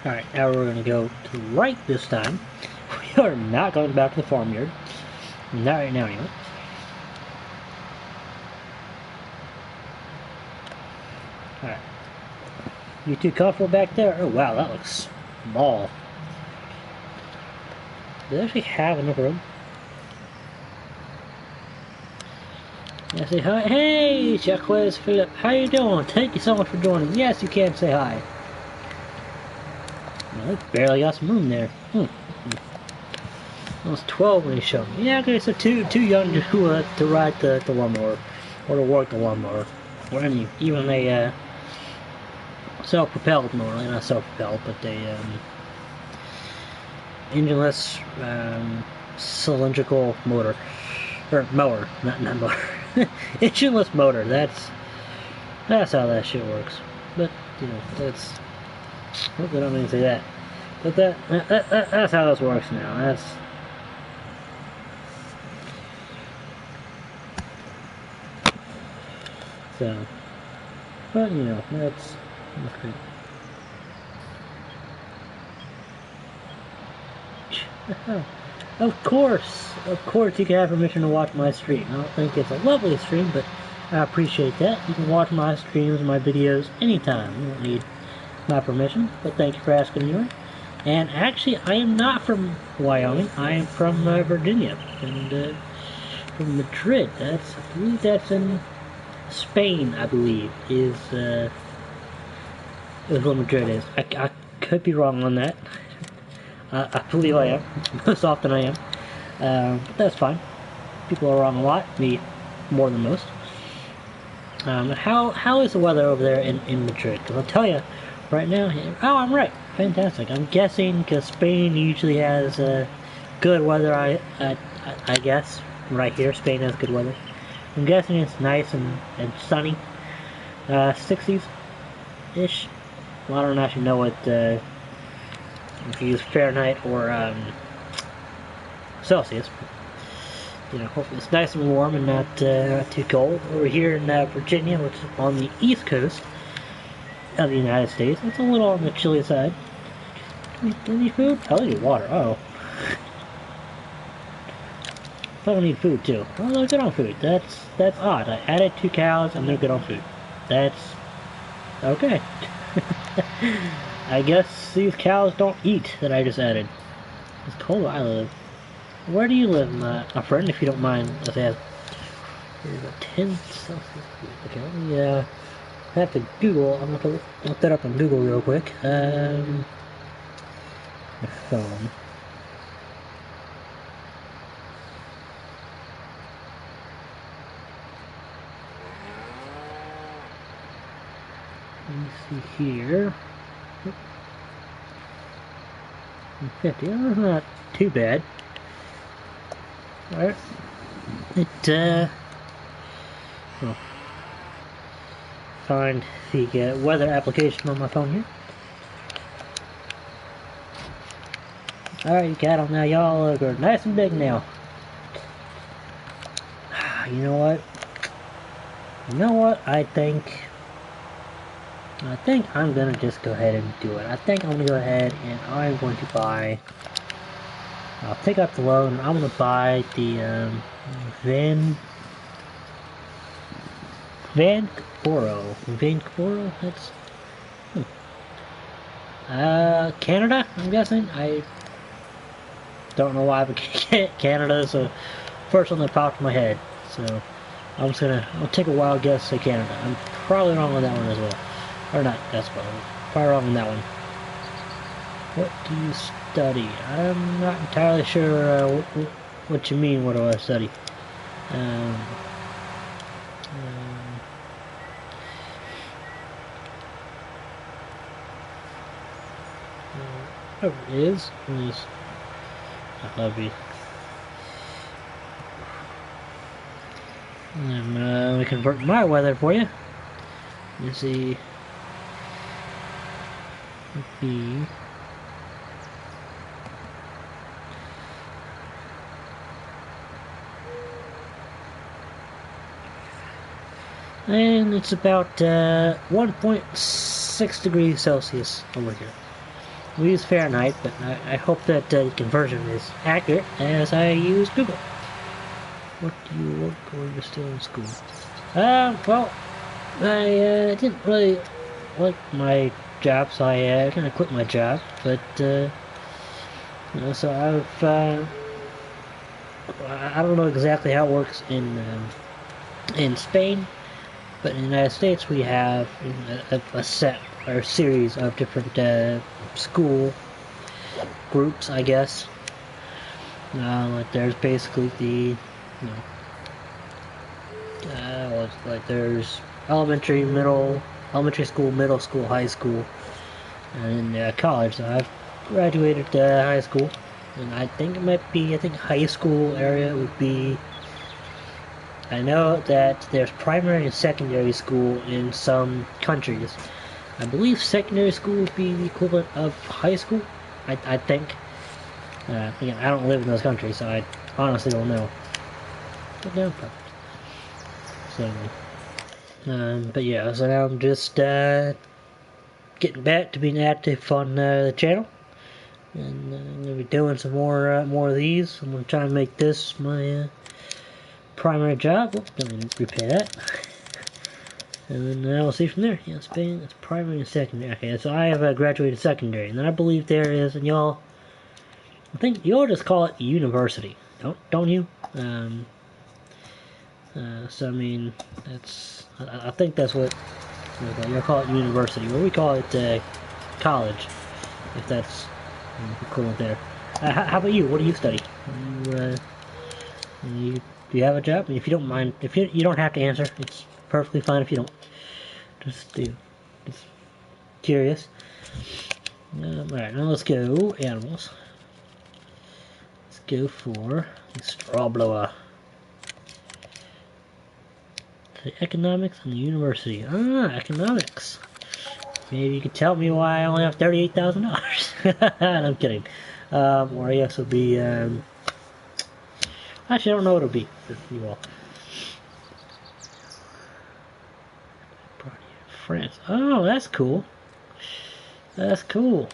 Alright, now we're going to go to the right this time. We are not going back to the farmyard. Not right now, anyway. Alright. You too comfortable back there? Oh wow, that looks small. Do they actually have enough room? I say hi. Hey, Chuckways Philip. How you doing? Thank you so much for joining. Yes, you can say hi. Well, I barely got some room there. I was 12 when he showed me. Yeah, okay, so too young to ride the lawnmower or to work the lawnmower or any even a self-propelled mower. Not self-propelled, but a engineless cylindrical motor or mower, not motor. Engineless motor. That's how that shit works. But you know, that's. Hope I don't mean to say that. But that's how this works now. That's. So, but you know, that's great. Of course, you can have permission to watch my stream. I don't think it's a lovely stream, but I appreciate that. You can watch my streams, my videos, anytime. You don't need my permission, but thank you for asking anyway. And actually, I am not from Wyoming. I am from Virginia, and from Madrid. I believe that's in Spain. I believe is where Madrid is. I could be wrong on that. I believe I am. Most often I am. But that's fine. People are wrong a lot. Me more than most. How is the weather over there in Madrid? Because I'll tell you right now. Oh, I'm right. Fantastic. I'm guessing because Spain usually has good weather. I guess right here Spain has good weather. I'm guessing it's nice and sunny. 60s ish. Well, I don't actually know what if you use Fahrenheit or Celsius. You know, hopefully it's nice and warm and not too cold. Over here in Virginia, which is on the east coast of the United States, it's a little on the chilly side. Do we need food? I need water. Oh. I don't need food too. Oh, they're good on food. That's odd. I added 2 cows and they're good on food. That's okay. I guess these cows don't eat that I just added. It's cold where I live. Where do you live, my friend, if you don't mind? Let's ask. Here's a 10 Celsius. Okay, let me have to Google. I'm going to look that up on Google real quick. My phone. see here. 50. Oh, not too bad. Alright. Well, find the weather application on my phone here. Alright, you cattle, now y'all are nice and big now. You know what? I think I'm gonna just go ahead and do it. I think I'm gonna go ahead and I'm going to buy. I'll take out the loan. And I'm gonna buy the Vancouver. That's Canada. I'm guessing. I don't know why, but Canada is the first one that popped in my head. So I'll take a wild guess, say Canada. I'm probably wrong on that one as well. Or not, that's probably wrong on that one. What do you study? I'm not entirely sure what you mean, what do I study? Whatever it is, please. I love you. Let me convert my weather for you. You see, B. And it's about 1.6 degrees Celsius over here. We use Fahrenheit, but I hope that the conversion is accurate as I use Google. What do you work when you're still in school? Well, I didn't really like my job, so I kind of quit my job. But you know, so I don't know exactly how it works in Spain, but in the United States we have a set or series of different school groups, I guess. Like there's basically the like there's elementary school, middle school, high school, and then college. So I've graduated high school, and I think high school area would be. I know that there's primary and secondary school in some countries. I believe secondary school would be the equivalent of high school. I think. Again, I don't live in those countries, so I honestly don't know. But no problem. So, but yeah, so now I'm just getting back to being active on the channel, and I'm gonna be doing some more of these. I'm gonna try and make this my primary job. Oops, let me repair that. And then we'll see from there. Yeah, Spain, it's primary and secondary. Okay, so I have graduated secondary, and then I believe there is, and y'all, I think y'all just call it university, don't you? So I mean, I think that's what y'all call it, university. Well, we call it college, if that's equivalent there. How about you? What do you study? Do you have a job? I mean, if you don't mind, if you don't have to answer, it's perfectly fine if you don't. Just curious. Alright, now let's go animals. Let's go for the straw blower. The economics and the university. Economics. Maybe you could tell me why I only have $38,000. I'm kidding. Or I guess it'll be. Actually, I don't know what it'll be for you all. France. Oh, that's cool. That's cool.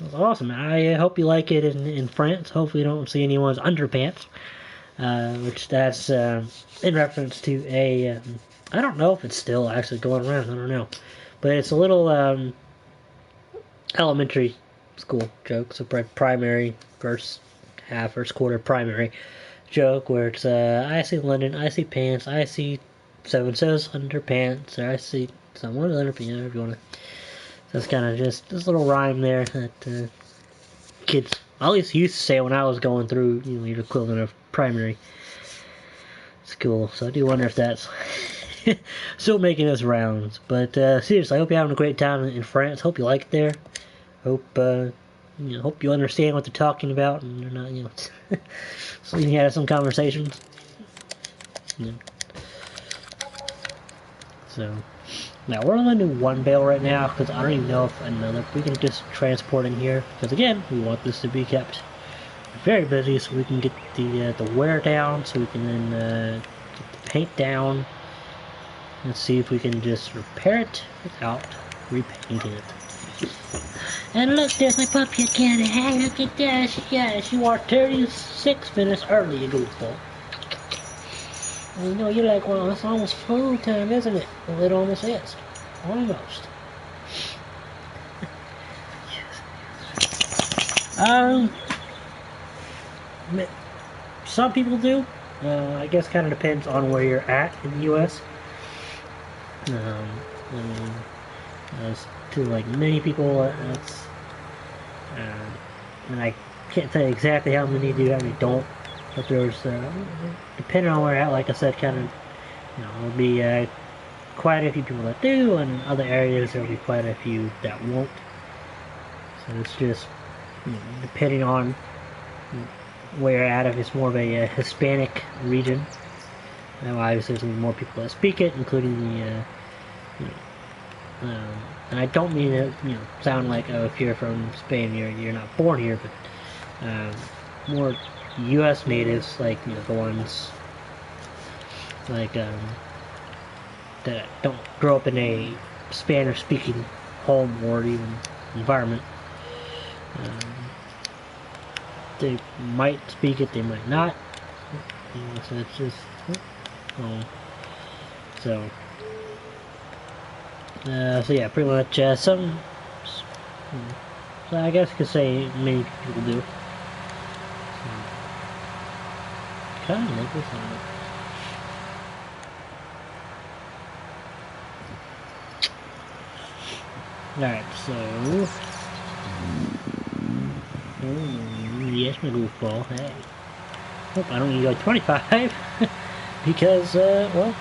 That's awesome. I hope you like it in France. Hopefully you don't see anyone's underpants. Which that's in reference to a, I don't know if it's still actually going around, I don't know. But it's a little elementary school joke, so primary, first quarter primary joke, where it's, I see London, I see pants, I see so-and-so's underpants, or I see someone's underpants, you know, if you want to. That's kind of just this little rhyme there that kids, I at least used to say when I was going through, your equivalent of primary school. So I do wonder if that's Still making his rounds. But seriously, I hope you're having a great time in France. Hope you like it there. Hope hope you understand what they're talking about, and you're not, so you can have some conversations. Yeah. So now we're only doing one bale right now because I don't even know if we can just transport in here. Because again, we want this to be kept very busy so we can get the wear down, so we can then get the paint down, and see if we can just repair it without repainting it. And look, there's my puppy again. Hey, look at this. Yes, you are 36 minutes early, you goofball. And you're like, well, it's almost full time, isn't it? Well, it almost is. Almost. Some people do. I guess kind of depends on where you're at in the U.S. As to like many people, and I can't tell you exactly how many do, how many don't. But there's, depending on where you're at, like I said, kind of, there'll be quite a few people that do, and in other areas there'll be quite a few that won't. So it's just, depending on where you're at, if it's more of a Hispanic region. Obviously there's more people that speak it, including the, and I don't mean to, sound like, oh, if you're from Spain, you're not born here, but more U.S. natives, like, the ones, like, that don't grow up in a Spanish-speaking home or even environment. They might speak it, they might not. So it's just, so yeah, pretty much, so I guess you could say many people do. Kind of make this on. Alright, so yes, my goofball, hey. Hope I don't need to go 25 because, well,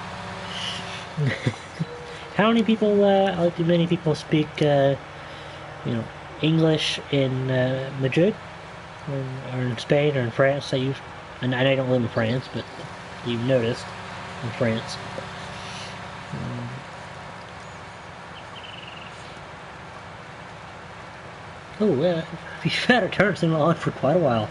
how many people, like many people speak, English in Madrid, or in Spain, or in France? And I don't live in France, but you've noticed in France. We've had a turn signal on for quite a while.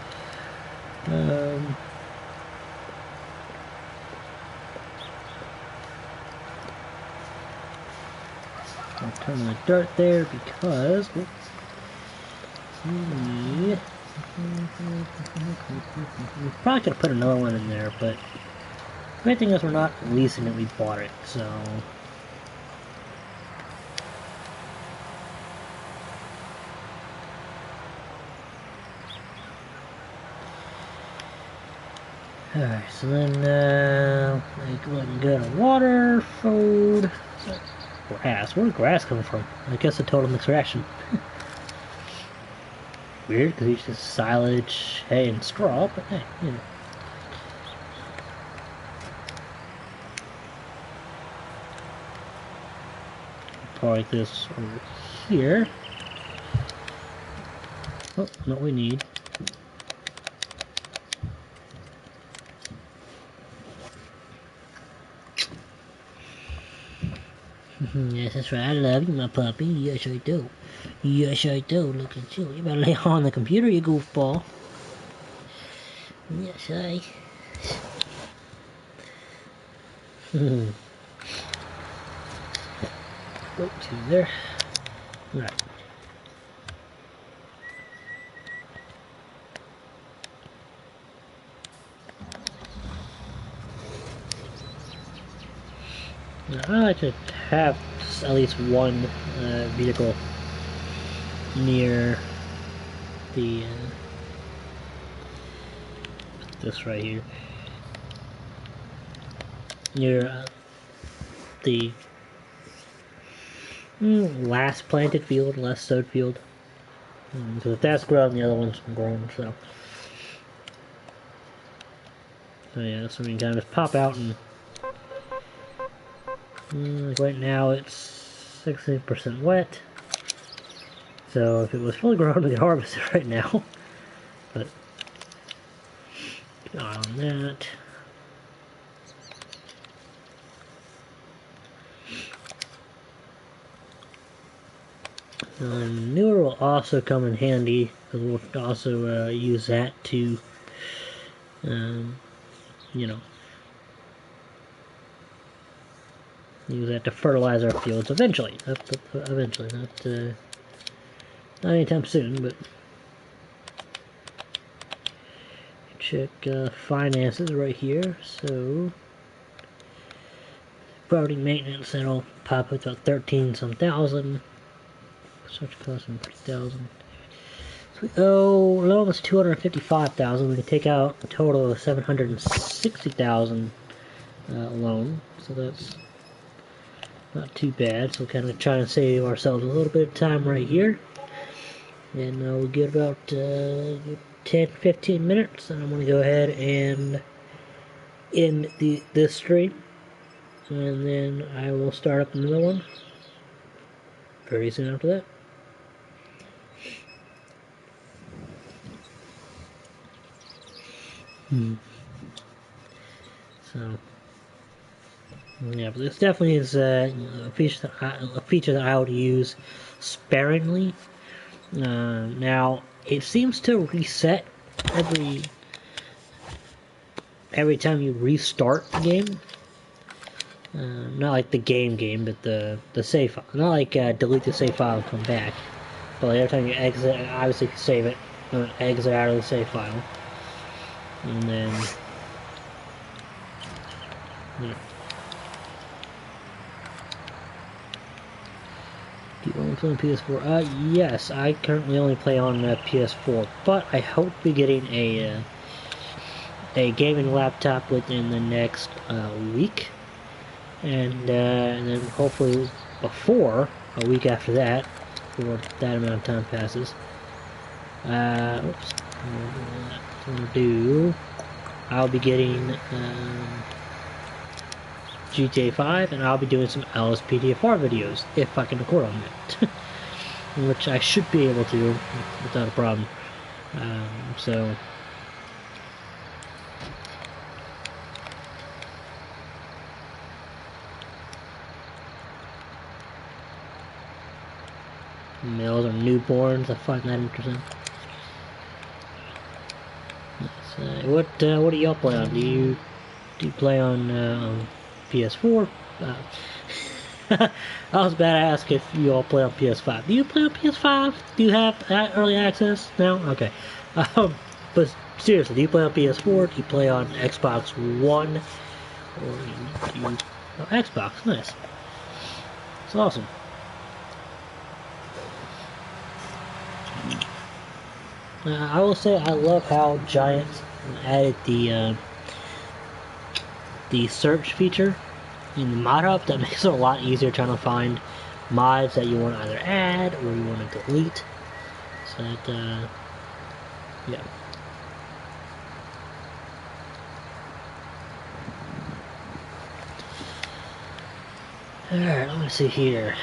I'll turn the dirt there because we're probably could have put another one in there, but the main thing is we're not leasing it, we bought it, so. Alright, so then, like, we can go to water, food, grass. Where's grass coming from? I guess a total mixed ration. Weird, because it's just silage, hay, and straw, but hey, Probably like this over here. Oh, not what we need. Yes, that's right. I love you, my puppy. Yes, I do. Yes, I do. Look at you. You better lay on the computer, you goofball. Yes, I. Go to there. Right. I like to have at least one vehicle near the this right here, near the last planted field, last sowed field. Because if that's grown, the other one's grown. So yeah, so we can kind of just pop out and Right now it's 16% wet. So if it was fully grown, we could harvest it right now. But on that. Newer will also come in handy because we'll also use that to, you know, use that to fertilize our fields eventually. Eventually, not anytime soon, but check finances right here. So property maintenance, that'll pop up to 13 some thousand. Such cost 30,000. So we owe almost 255,000. We can take out a total of 760,000 loan. So that's not too bad. So we're kind of trying to save ourselves a little bit of time right here. And we'll get about 10-15 minutes, and I'm going to go ahead and end this stream, and then I will start up another one very soon after that. So yeah, but this definitely is a feature that I would use sparingly. Now it seems to reset every time you restart the game. Not like the game, but the save file. Not like delete the save file and come back. But like every time you exit, obviously you save it, exit out of the save file, and then yeah. Do you only play on PS4? Yes, I currently only play on PS4, but I hope to be getting a gaming laptop within the next week, and then hopefully before a week after that, before that amount of time passes. Oops. I'll be getting GTA 5, and I'll be doing some LSPDFR videos, if I can record on that. Which I should be able to, without a problem. So... males or newborns, I find that interesting. What do y'all play on? Do you play on PS4? I was about to ask if you all play on PS5. Do you play on PS5? Do you have early access now? Okay. But seriously, do you play on PS4? Do you play on Xbox One? Or do you... Oh, Xbox, nice. It's awesome. I will say I love how Giant added the search feature in the mod hub. That makes it a lot easier trying to find mods that you want to either add or you want to delete. So that, yeah. Alright, let me see here.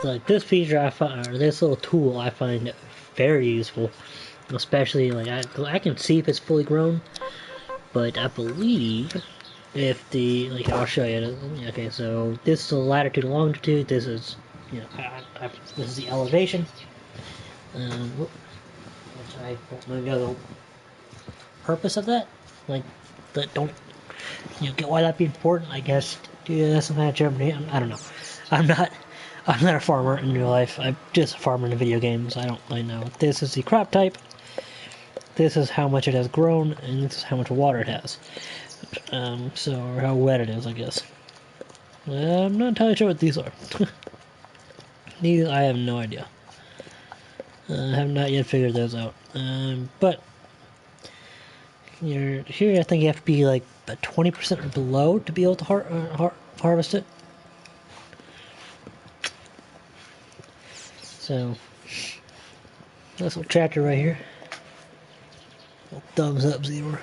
Like this feature I find, or this little tool I find very useful, especially like I can see if it's fully grown, but I believe if like I'll show you. Okay, so this is the latitude and longitude. This is this is the elevation. Which I don't know the purpose of that. Like, but don't get why that'd be important. I guess that's some kind of Germany. I don't know. I'm not a farmer in real life. I'm just a farmer in the video games. I don't really know. This is the crop type. This is how much it has grown, and this is how much water it has. Or how wet it is, I guess. I'm not entirely sure what these are. These, I have no idea. I have not yet figured those out. But here I think you have to be like 20% or below to be able to harvest it. So this little tractor right here. Little thumbs up zero.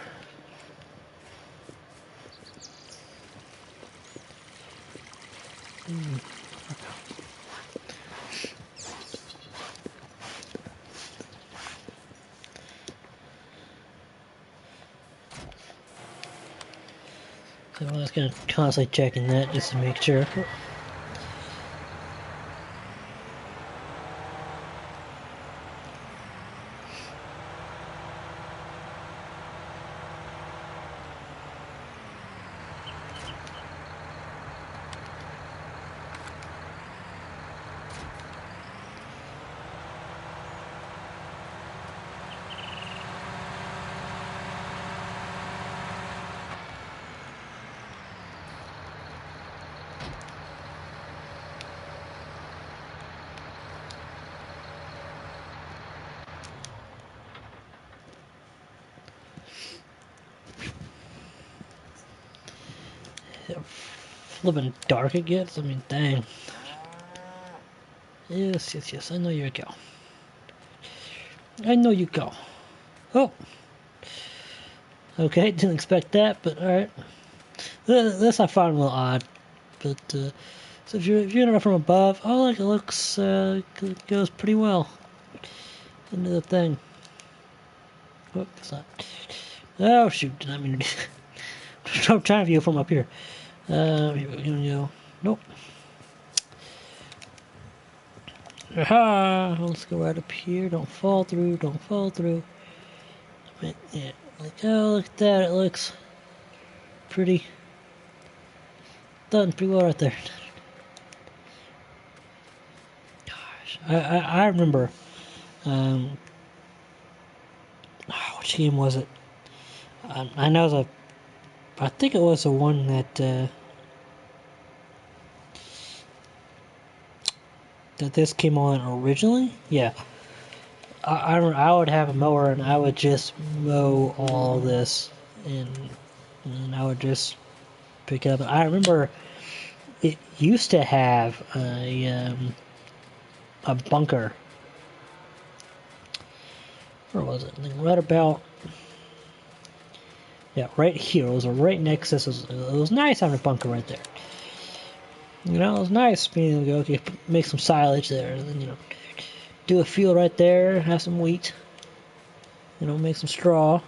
So I'm just gonna constantly checking that just to make sure. Flipping dark it gets. I mean, dang. Yes. I know you go. I know you go. Oh. Okay, didn't expect that, but alright. This I find a little odd. But, so if you're in it from above, oh look, it looks, it goes pretty well into the thing. Oh, it's not. Oh, shoot, did not mean to do I'm trying to view from up here. Nope. Aha! Let's go right up here. Don't fall through. Yeah, like, oh, look at that. It looks pretty done pretty well right there. Gosh, I remember, which game was it? I know I think it was the one that, that this came on originally. Yeah. I would have a mower and I would just mow all this and I would just pick it up. I remember it used to have a bunker. Where was it? Right about, yeah, right here. It was right next to this. It was nice having a bunker right there. You know, it was nice being able to go, okay, make some silage there, and then, do a field right there, have some wheat, make some straw,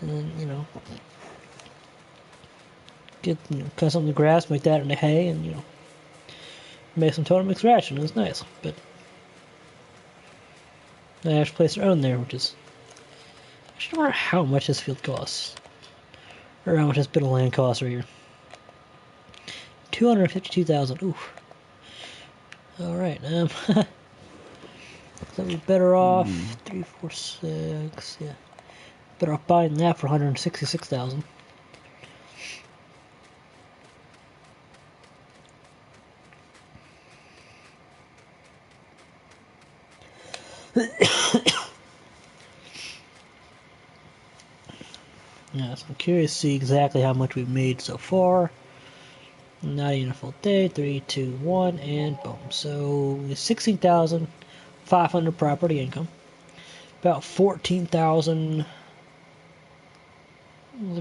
and then, cut some of the grass, make that into hay, and, make some total mixed ration. It was nice, but I have to place their own there, which is, I just wonder how much this field costs, or how much this bit of land costs right here. 252,000. Oof. All right. So we're better off 3, 4, 6. Yeah. Better off buying that for 166,000. Yeah, so I'm curious to see exactly how much we've made so far. Not even a full day. 3, 2, 1, and boom. So 16,500 property income. About 14,000.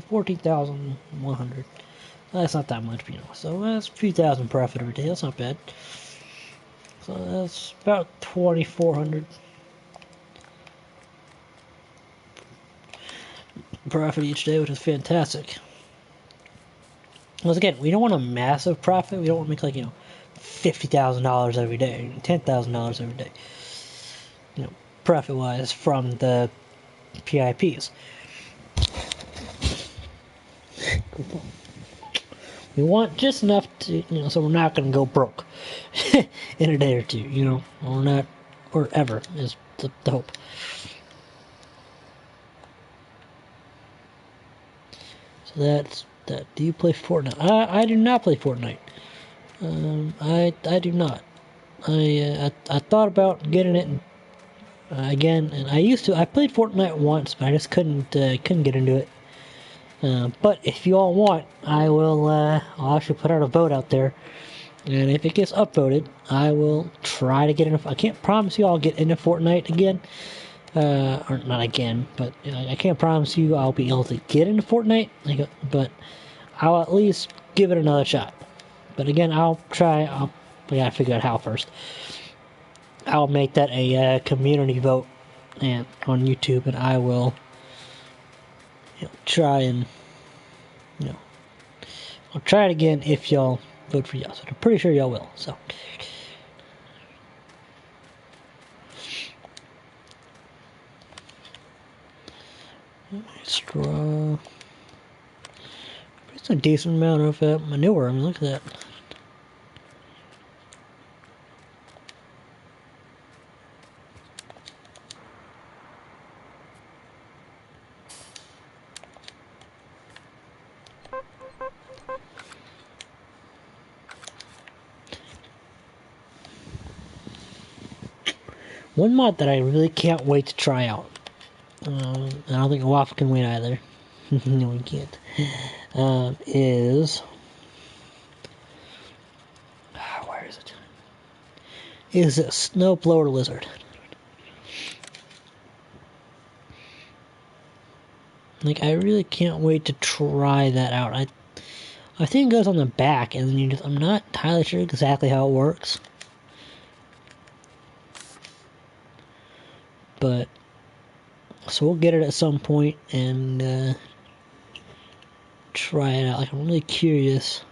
14,100. That's not that much, so that's a few thousand profit every day. That's not bad. So that's about 2,400 profit each day, which is fantastic. Once again, we don't want a massive profit. We don't want to make like, $50,000 every day, $10,000 every day. Profit-wise from the PIPs. We want just enough to, so we're not going to go broke in a day or two, or not, or ever is the hope. So that's that. Do you play Fortnite? I do not play Fortnite. I do not. I thought about getting it Again, and I played Fortnite once, but I just couldn't get into it. But if you all want, I'll actually put out a vote out there, and if it gets upvoted, I will try to get into. I can't promise you I'll get into Fortnite again, or not again, but I can't promise you I'll be able to get into Fortnite. But I'll at least give it another shot. But again, I'll try. I gotta figure out how first. I'll make that a community vote, and on YouTube, and I will try and I'll try it again if y'all vote for yes. I'm pretty sure y'all will. So. Straw. It's a decent amount of manure. I mean, look at that. One mod that I really can't wait to try out. I don't think a waffle can win either. No, we can't. Where is it? Is a snowblower lizard. Like, I really can't wait to try that out. I think it goes on the back, and then I'm not entirely sure exactly how it works. But, so we'll get it at some point and try it out. Like, I'm really curious.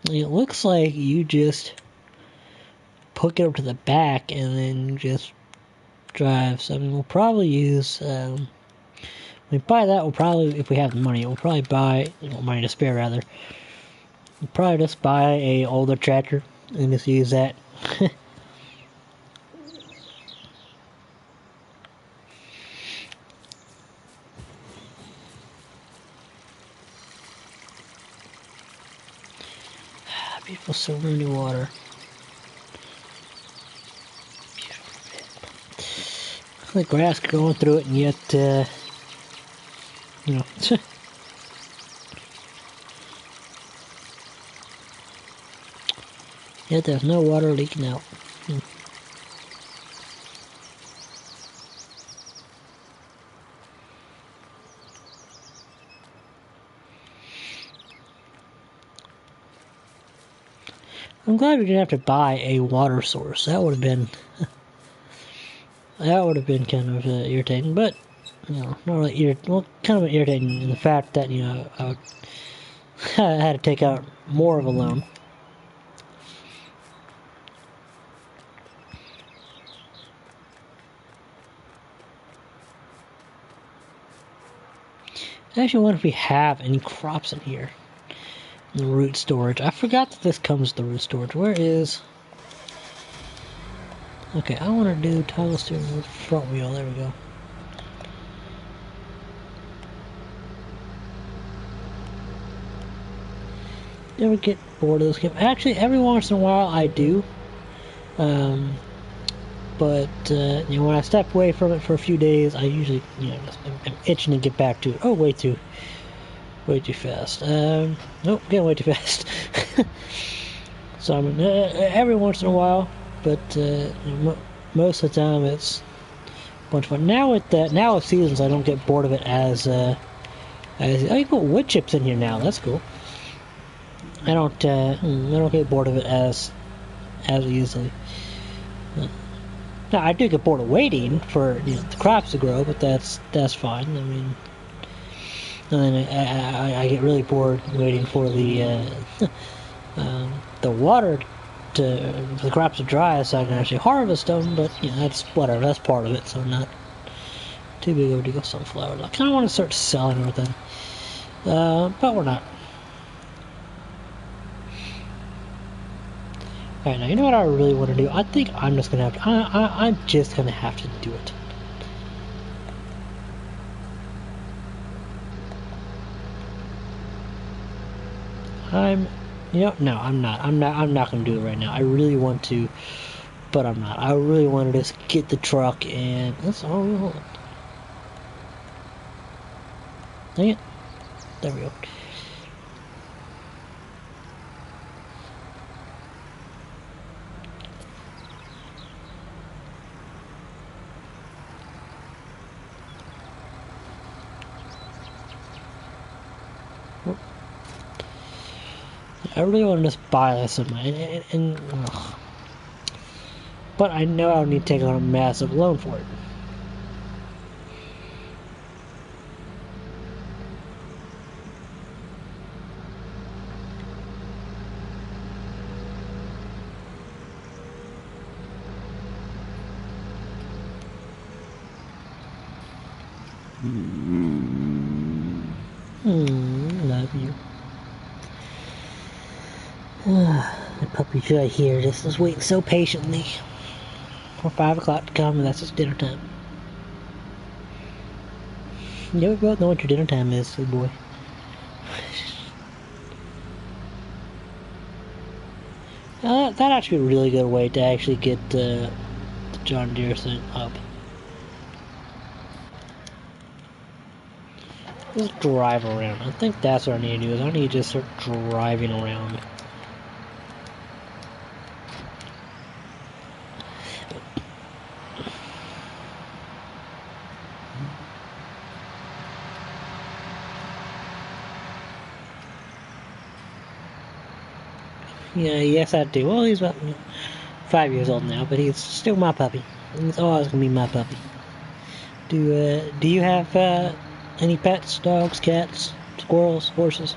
It looks like you just hook it up to the back and then just drive. So I mean, we'll probably use. We buy that. We'll probably, if we have the money, we'll probably buy money to spare rather. We'll probably just buy a older tractor and just use that. Beautiful serenity water. Beautiful. The grass growing through it, and yet, yet there's no water leaking out. I'm glad we didn't have to buy a water source. That would have been kind of irritating, but not really kind of irritating in the fact that I had to take out more of a loan. I actually wonder if we have any crops in here. The root storage. I forgot that this comes with the root storage. Where is... Okay, I want to do toggle steering with front wheel. There we go. Never get bored of this game. Actually, every once in a while I do. But when I step away from it for a few days, I usually, I'm itching to get back to it. Oh, way too fast. Nope, getting way too fast. So I mean, every once in a while, but most of the time it's a bunch of fun. Now with seasons, I don't get bored of it as oh, you put wood chips in here now. That's cool. I don't get bored of it as easily. Now I do get bored of waiting for the crops to grow, but that's fine. I mean, and then I get really bored waiting for the water for the crops to dry so I can actually harvest them. But that's whatever. That's part of it. So not too big of a deal. Sunflowers. I kind of want to start selling everything, but we're not. Alright, now you know what I really want to do? I think I'm just gonna have to. I'm just gonna have to do it. No, I'm not gonna do it right now. I really want to, but I'm not. I really want to just get the truck and that's all we want. Dang it. There we go. I really want to just buy this of mine, but I know I'll need to take on a massive loan for it. Love you. The puppy should hear this. Is waiting so patiently for 5 o'clock to come, and that's just dinner time. Yeah, we both know what your dinner time is, good boy. That'd actually be a really good way to actually get the John Deere thing up. Just drive around. I think that's what I need to do. Is I need to just start driving around. Yeah, yes I do. Well, he's about 5 years old now, but he's still my puppy. He's always gonna be my puppy. Do you have any pets? Dogs, cats, squirrels, horses?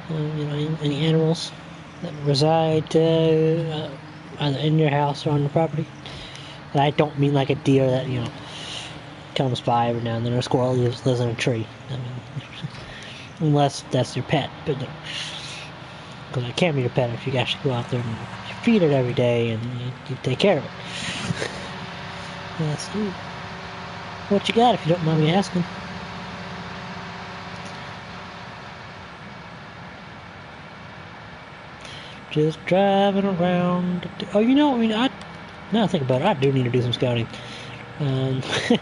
Any animals that reside either in your house or on the property? And I don't mean like a deer that comes by every now and then, or a squirrel lives in a tree. I mean, unless that's your pet, but because it can't be your pet if you actually go out there and you feed it every day and you take care of it. Yes. What you got, if you don't mind me asking? Just driving around. Oh, now I think about it, I do need to do some scouting. It's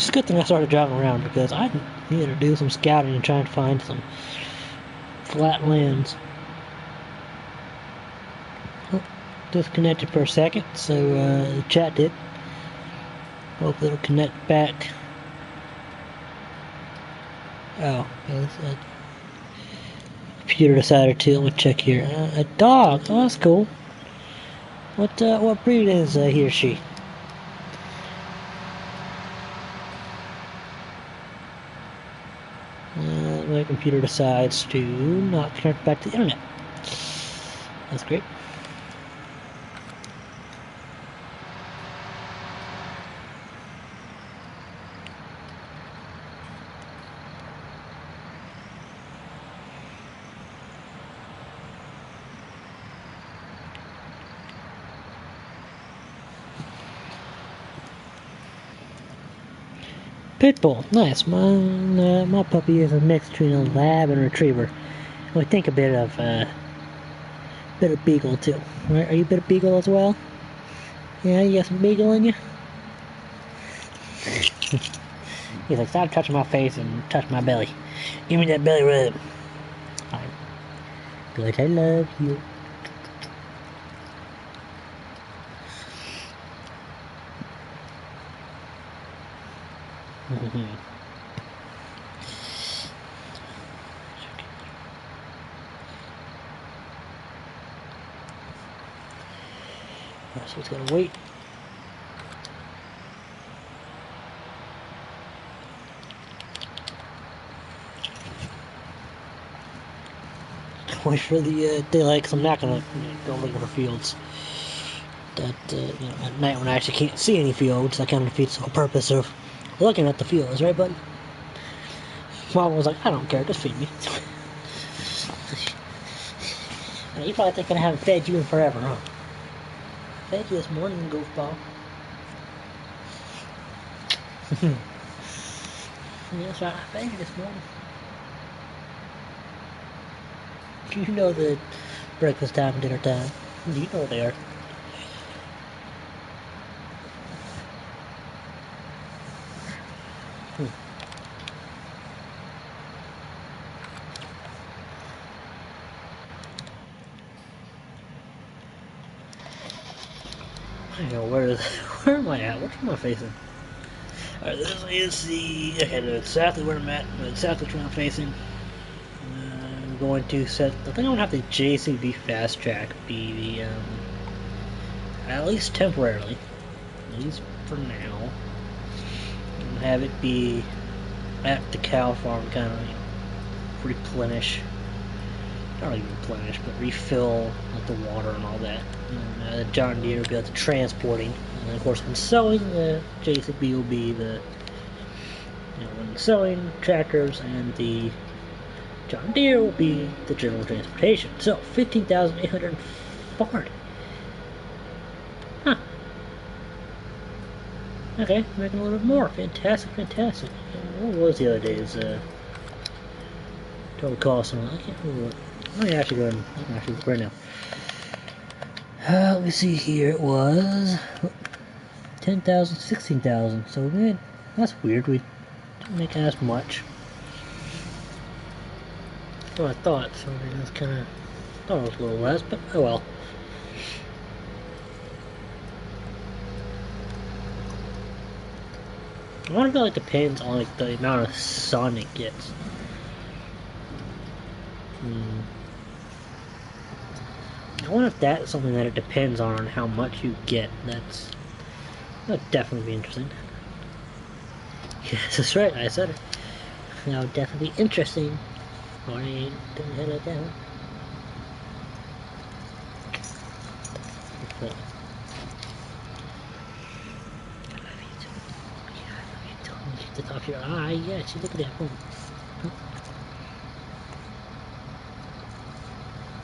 a good thing I started driving around because I need to do some scouting and trying to find some flat lands. Oh, disconnected for a second, so the chat did. Hope it'll connect back. Oh, computer decided to. Let me check here. A dog. Oh, that's cool. What breed is he or she? My computer decides to not connect back to the internet. That's great. Pitbull, nice. My puppy is a mix between a lab and a retriever. I think a bit of beagle too. Right? Are you a bit of beagle as well? Yeah, you got some beagle in you. He's like, stop touching my face and touch my belly. Give me that belly rub. Fine. Good, I love you. So it's gonna wait. Wait for the daylight, because I'm not gonna go looking for fields. That at night when I actually can't see any fields, that kind of defeats the whole purpose of looking at the fields, right, buddy? Mom was like, I don't care, just feed me. You probably think I haven't fed you in forever, huh? Fed you this morning, goofball. Yeah, that's right, I fed you this morning. You know the breakfast time and dinner time. You know they are. I know where am I at? Which am I facing? Alright, this is the. Okay, I know exactly where I'm at. I know exactly which one I'm facing. I'm going to set. I think I'm gonna have the JCB fast track be the at least temporarily, at least for now, and have it be at the cow farm, kind of replenish. Not really replenish, but refill like the water and all that. And the John Deere will be able to transporting. And of course, when sowing, the JCB will be the when sowing tractors, and the John Deere will be the general transportation. So 15,840. Huh. Okay, making a little bit more. Fantastic, fantastic. What was the other day's total cost on it? I can't remember what. Let me actually go ahead and look right now. Let me see here. It was 10,000, 16,000. So man, that's weird. We didn't make as much. That's what I thought. So I mean, that's kind of thought it was a little less, but oh well. I wonder if it like depends on like the amount of sun it gets. I wonder if that's something that it depends on how much you get. That would definitely be interesting. Yes, that's right, I said it. That would definitely be interesting. Alright, don't head it down. I love you too. Keep the top of your eye. Yeah, see, look at that. Boom.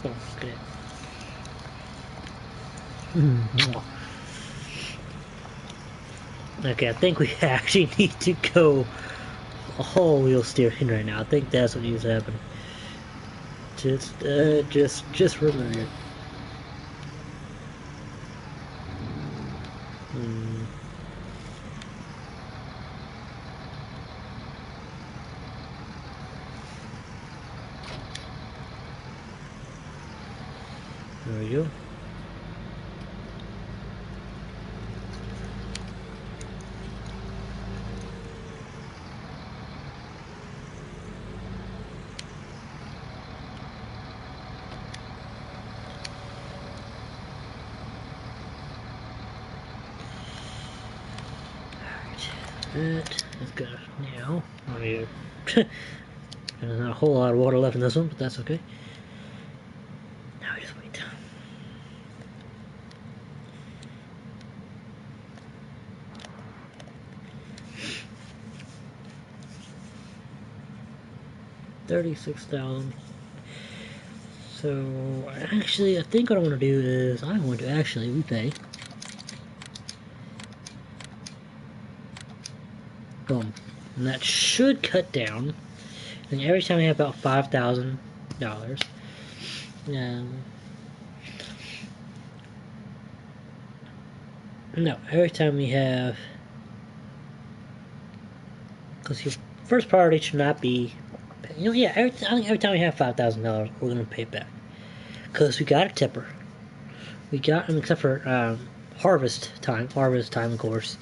Boom, look at it. Okay, I think we actually need to go all wheel steering right now. I think that's what needs to happen. Just remember it. There we go. That's good. Now, there's not a whole lot of water left in this one, but that's okay. Now we just wait. $36,000. So actually, I think what I want to do is I want to actually repay. Boom. And that should cut down. And every time we have about $5,000. No, every time we have. Because your first priority should not be. Yeah, I think every time we have $5,000, we're going to pay it back. Because we got a tipper. We got, except for harvest time, of course.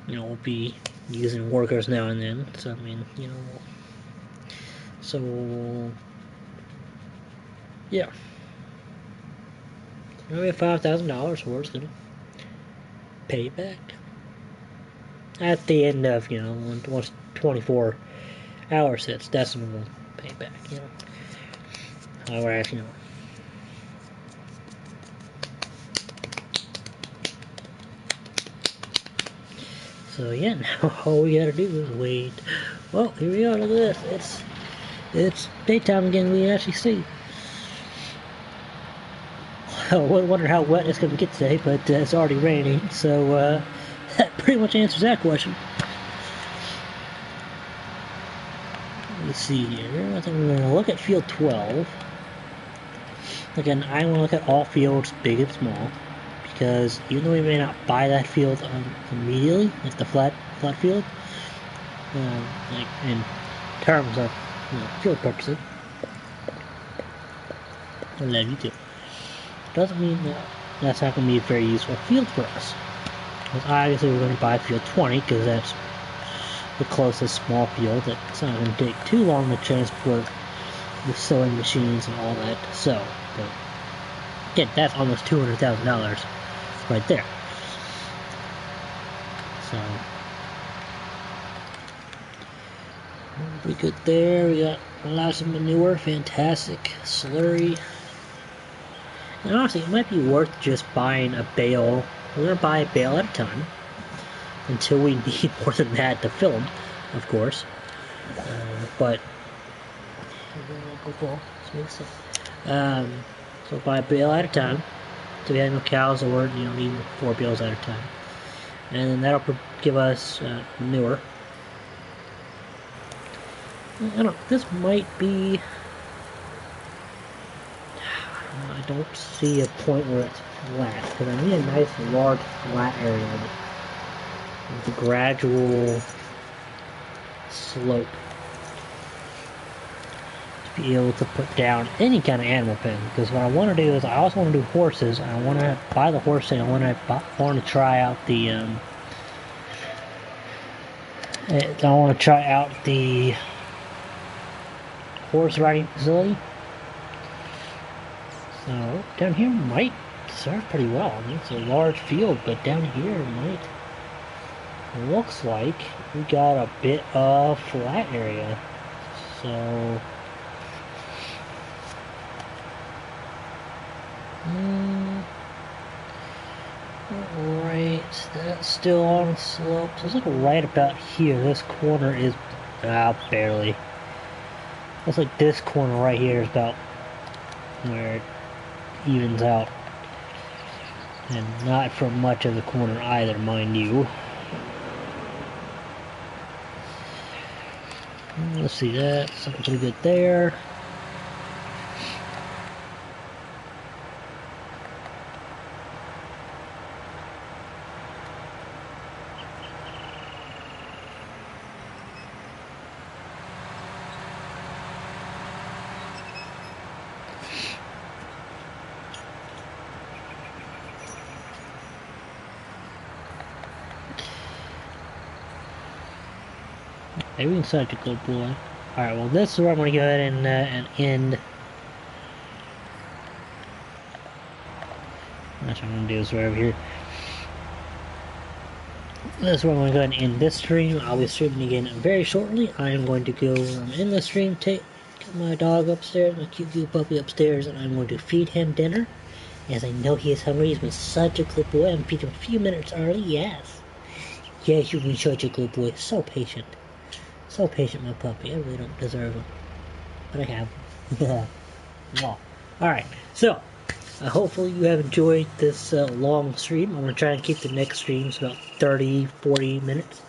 We'll be using workers now and then. So, I mean, so, yeah. We have $5,000, so we're just going to pay it back. At the end of, once 24 hours hits, that's when we'll pay it back, We're actually, So yeah, now all we gotta do is wait. Well, here we are, look at this. It's daytime again, we actually see. I wonder how wet it's gonna get today, but it's already raining, so that pretty much answers that question. Let me see here. I think we're gonna look at field 12. Again, I want to look at all fields, big and small, because even though we may not buy that field immediately, like the flat field, like in terms of field purposes, I love you too. Doesn't mean that that's not going to be a very useful field for us. Because obviously we're going to buy field 20 because that's the closest small field. It's not going to take too long to transport the sewing machines and all that to sew. But again, that's almost $200,000 right there. So pretty good there. We got lots of manure, fantastic slurry. And honestly, it might be worth just buying a bale. We're going to buy a bale at a time until we need more than that to fill them, of course. But so buy a bale at a time. So we have no cows, or need 4 bales at a time, and then that'll give us manure. I don't know. This might be. I don't see a point where it's flat, because I need a nice large flat area with a gradual slope to be able to put down any kind of animal pen. Because what I want to do is I also want to do horses. I want to buy the horse thing. I want to try out the horse riding facility. So down here might serve pretty well. I mean, it's a large field, but down here it looks like we got a bit of flat area. So right, that's still on the slope. So it's like right about here. This corner is barely. Looks like this corner right here is about where it evens out, and not for much of the corner either, mind you. Let's see, that's looking pretty good there. Everything's such a good boy. Alright, well this is where I'm going to go ahead and end. That's what I'm going to do is right over here. This is where I'm going to go ahead and end this stream. I'll be streaming again very shortly. I am going to go in the stream, take my dog upstairs, my cute puppy upstairs, and I'm going to feed him dinner. As I know he is hungry. He's been such a good boy. I'm feeding him a few minutes early, yes. Yes, you've been such a good boy. So patient. So patient, my puppy. I really don't deserve him. But I have him. Well, alright, so hopefully you have enjoyed this long stream. I'm going to try and keep the next streams about 30-40 minutes.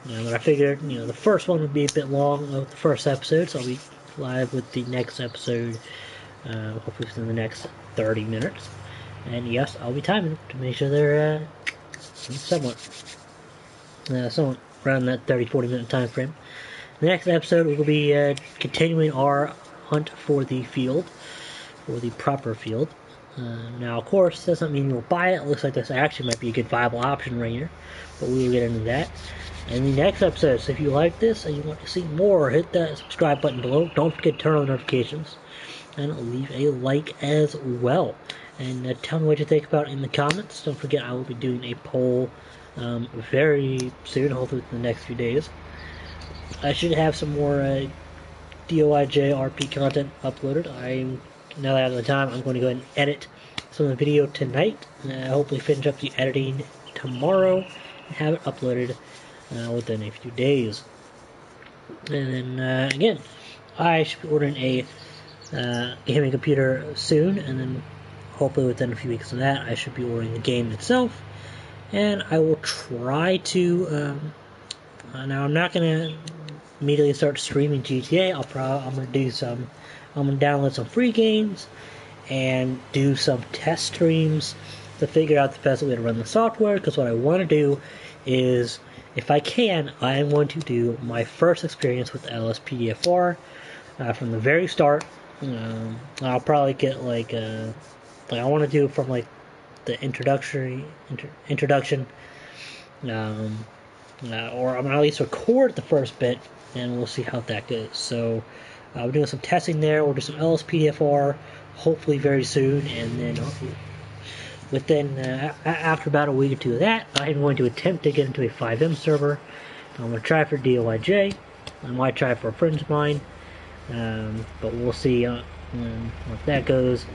But I figured, the first one would be a bit long of the first episode, so I'll be live with the next episode, hopefully within the next 30 minutes. And yes, I'll be timing to make sure they're somewhat around that 30-40 minute time frame. The next episode we will be continuing our hunt for the field, for the proper field. Now, of course, that doesn't mean we'll buy it. It looks like this actually might be a good viable option right here, but we will get into that in the next episode. So if you like this and you want to see more, hit that subscribe button below. Don't forget to turn on notifications and leave a like as well. And tell me what you think about it in the comments. Don't forget, I will be doing a poll very soon, hopefully within the next few days. I should have some more DOIJ RP content uploaded. Now that I have the time, I'm going to go ahead and edit some of the video tonight. Hopefully finish up the editing tomorrow and have it uploaded within a few days. And then again, I should be ordering a gaming computer soon, and then hopefully within a few weeks of that, I should be ordering the game itself. And I will try to, now I'm not going to immediately start streaming GTA. I'm going to download some free games and do some test streams to figure out the best way to run the software, because what I want to do is, if I can, I am going to do my first experience with LSPDFR from the very start. I'll probably get like I want to do from like the introduction, or I'm gonna at least record the first bit, and we'll see how that goes. So we're doing some testing there. We'll do some LSPDFR hopefully very soon, and then within after about a week or two of that, I'm going to attempt to get into a 5M server. I'm going to try for DOIJ. I might try for a friend of mine, but we'll see what that goes.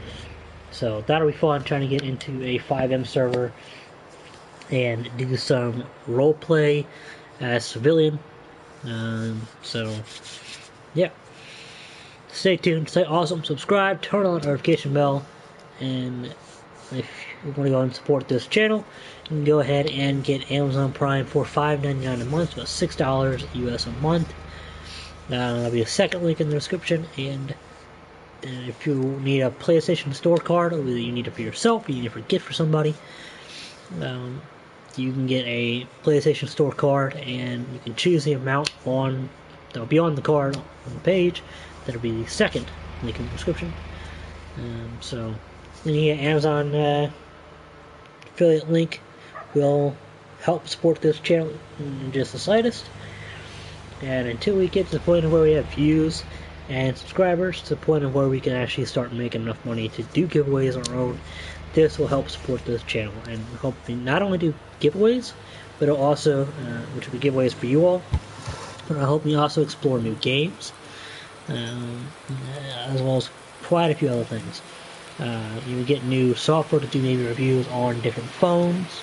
So that'll be fun, trying to get into a 5M server and do some roleplay as civilian. So yeah, stay tuned, stay awesome, subscribe, turn on the notification bell, and if you want to go and support this channel, you can go ahead and get Amazon Prime for $5.99 a month, about $6 US a month. There'll be a second link in the description, and if you need a PlayStation Store card, whether you need it for yourself, you need it for a gift for somebody, you can get a PlayStation Store card, and you can choose the amount that'll be on the card on the page. That'll be the second link in the description. So any Amazon affiliate link will help support this channel in just the slightest. And until we get to the point of where we have views and subscribers, to the point of where we can actually start making enough money to do giveaways on our own, this will help support this channel, and hopefully not only do giveaways, but it'll also, which will be giveaways for you all, but I hope we also explore new games, as well as quite a few other things. You will get new software to do maybe reviews on different phones,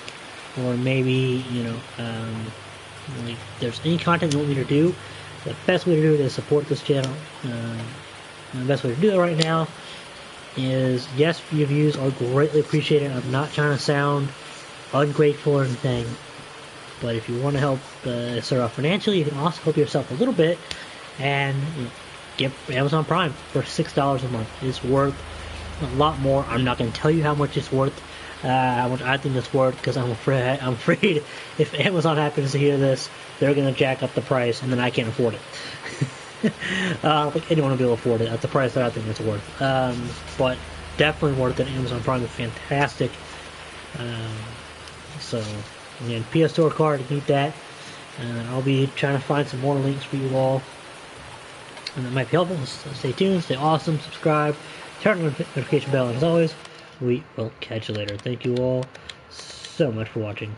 or maybe, if there's any content you want me to do, the best way to do it is support this channel. The best way to do it right now is, yes, your views are greatly appreciated. I'm not trying to sound ungrateful or anything, but if you want to help start off financially, you can also help yourself a little bit and get Amazon Prime for $6 a month. It's worth a lot more. I'm not going to tell you how much it's worth, how much I think it's worth, because I'm afraid if Amazon happens to hear this, they're going to jack up the price, and then I can't afford it. I don't think anyone will be able to afford it at the price that I think it's worth. But definitely worth it. Amazon Prime is fantastic. So again, PS4 card, you need that. I'll be trying to find some more links for you all, and that might be helpful. So stay tuned, stay awesome, subscribe, turn on the notification bell, and as always, we will catch you later. Thank you all so much for watching.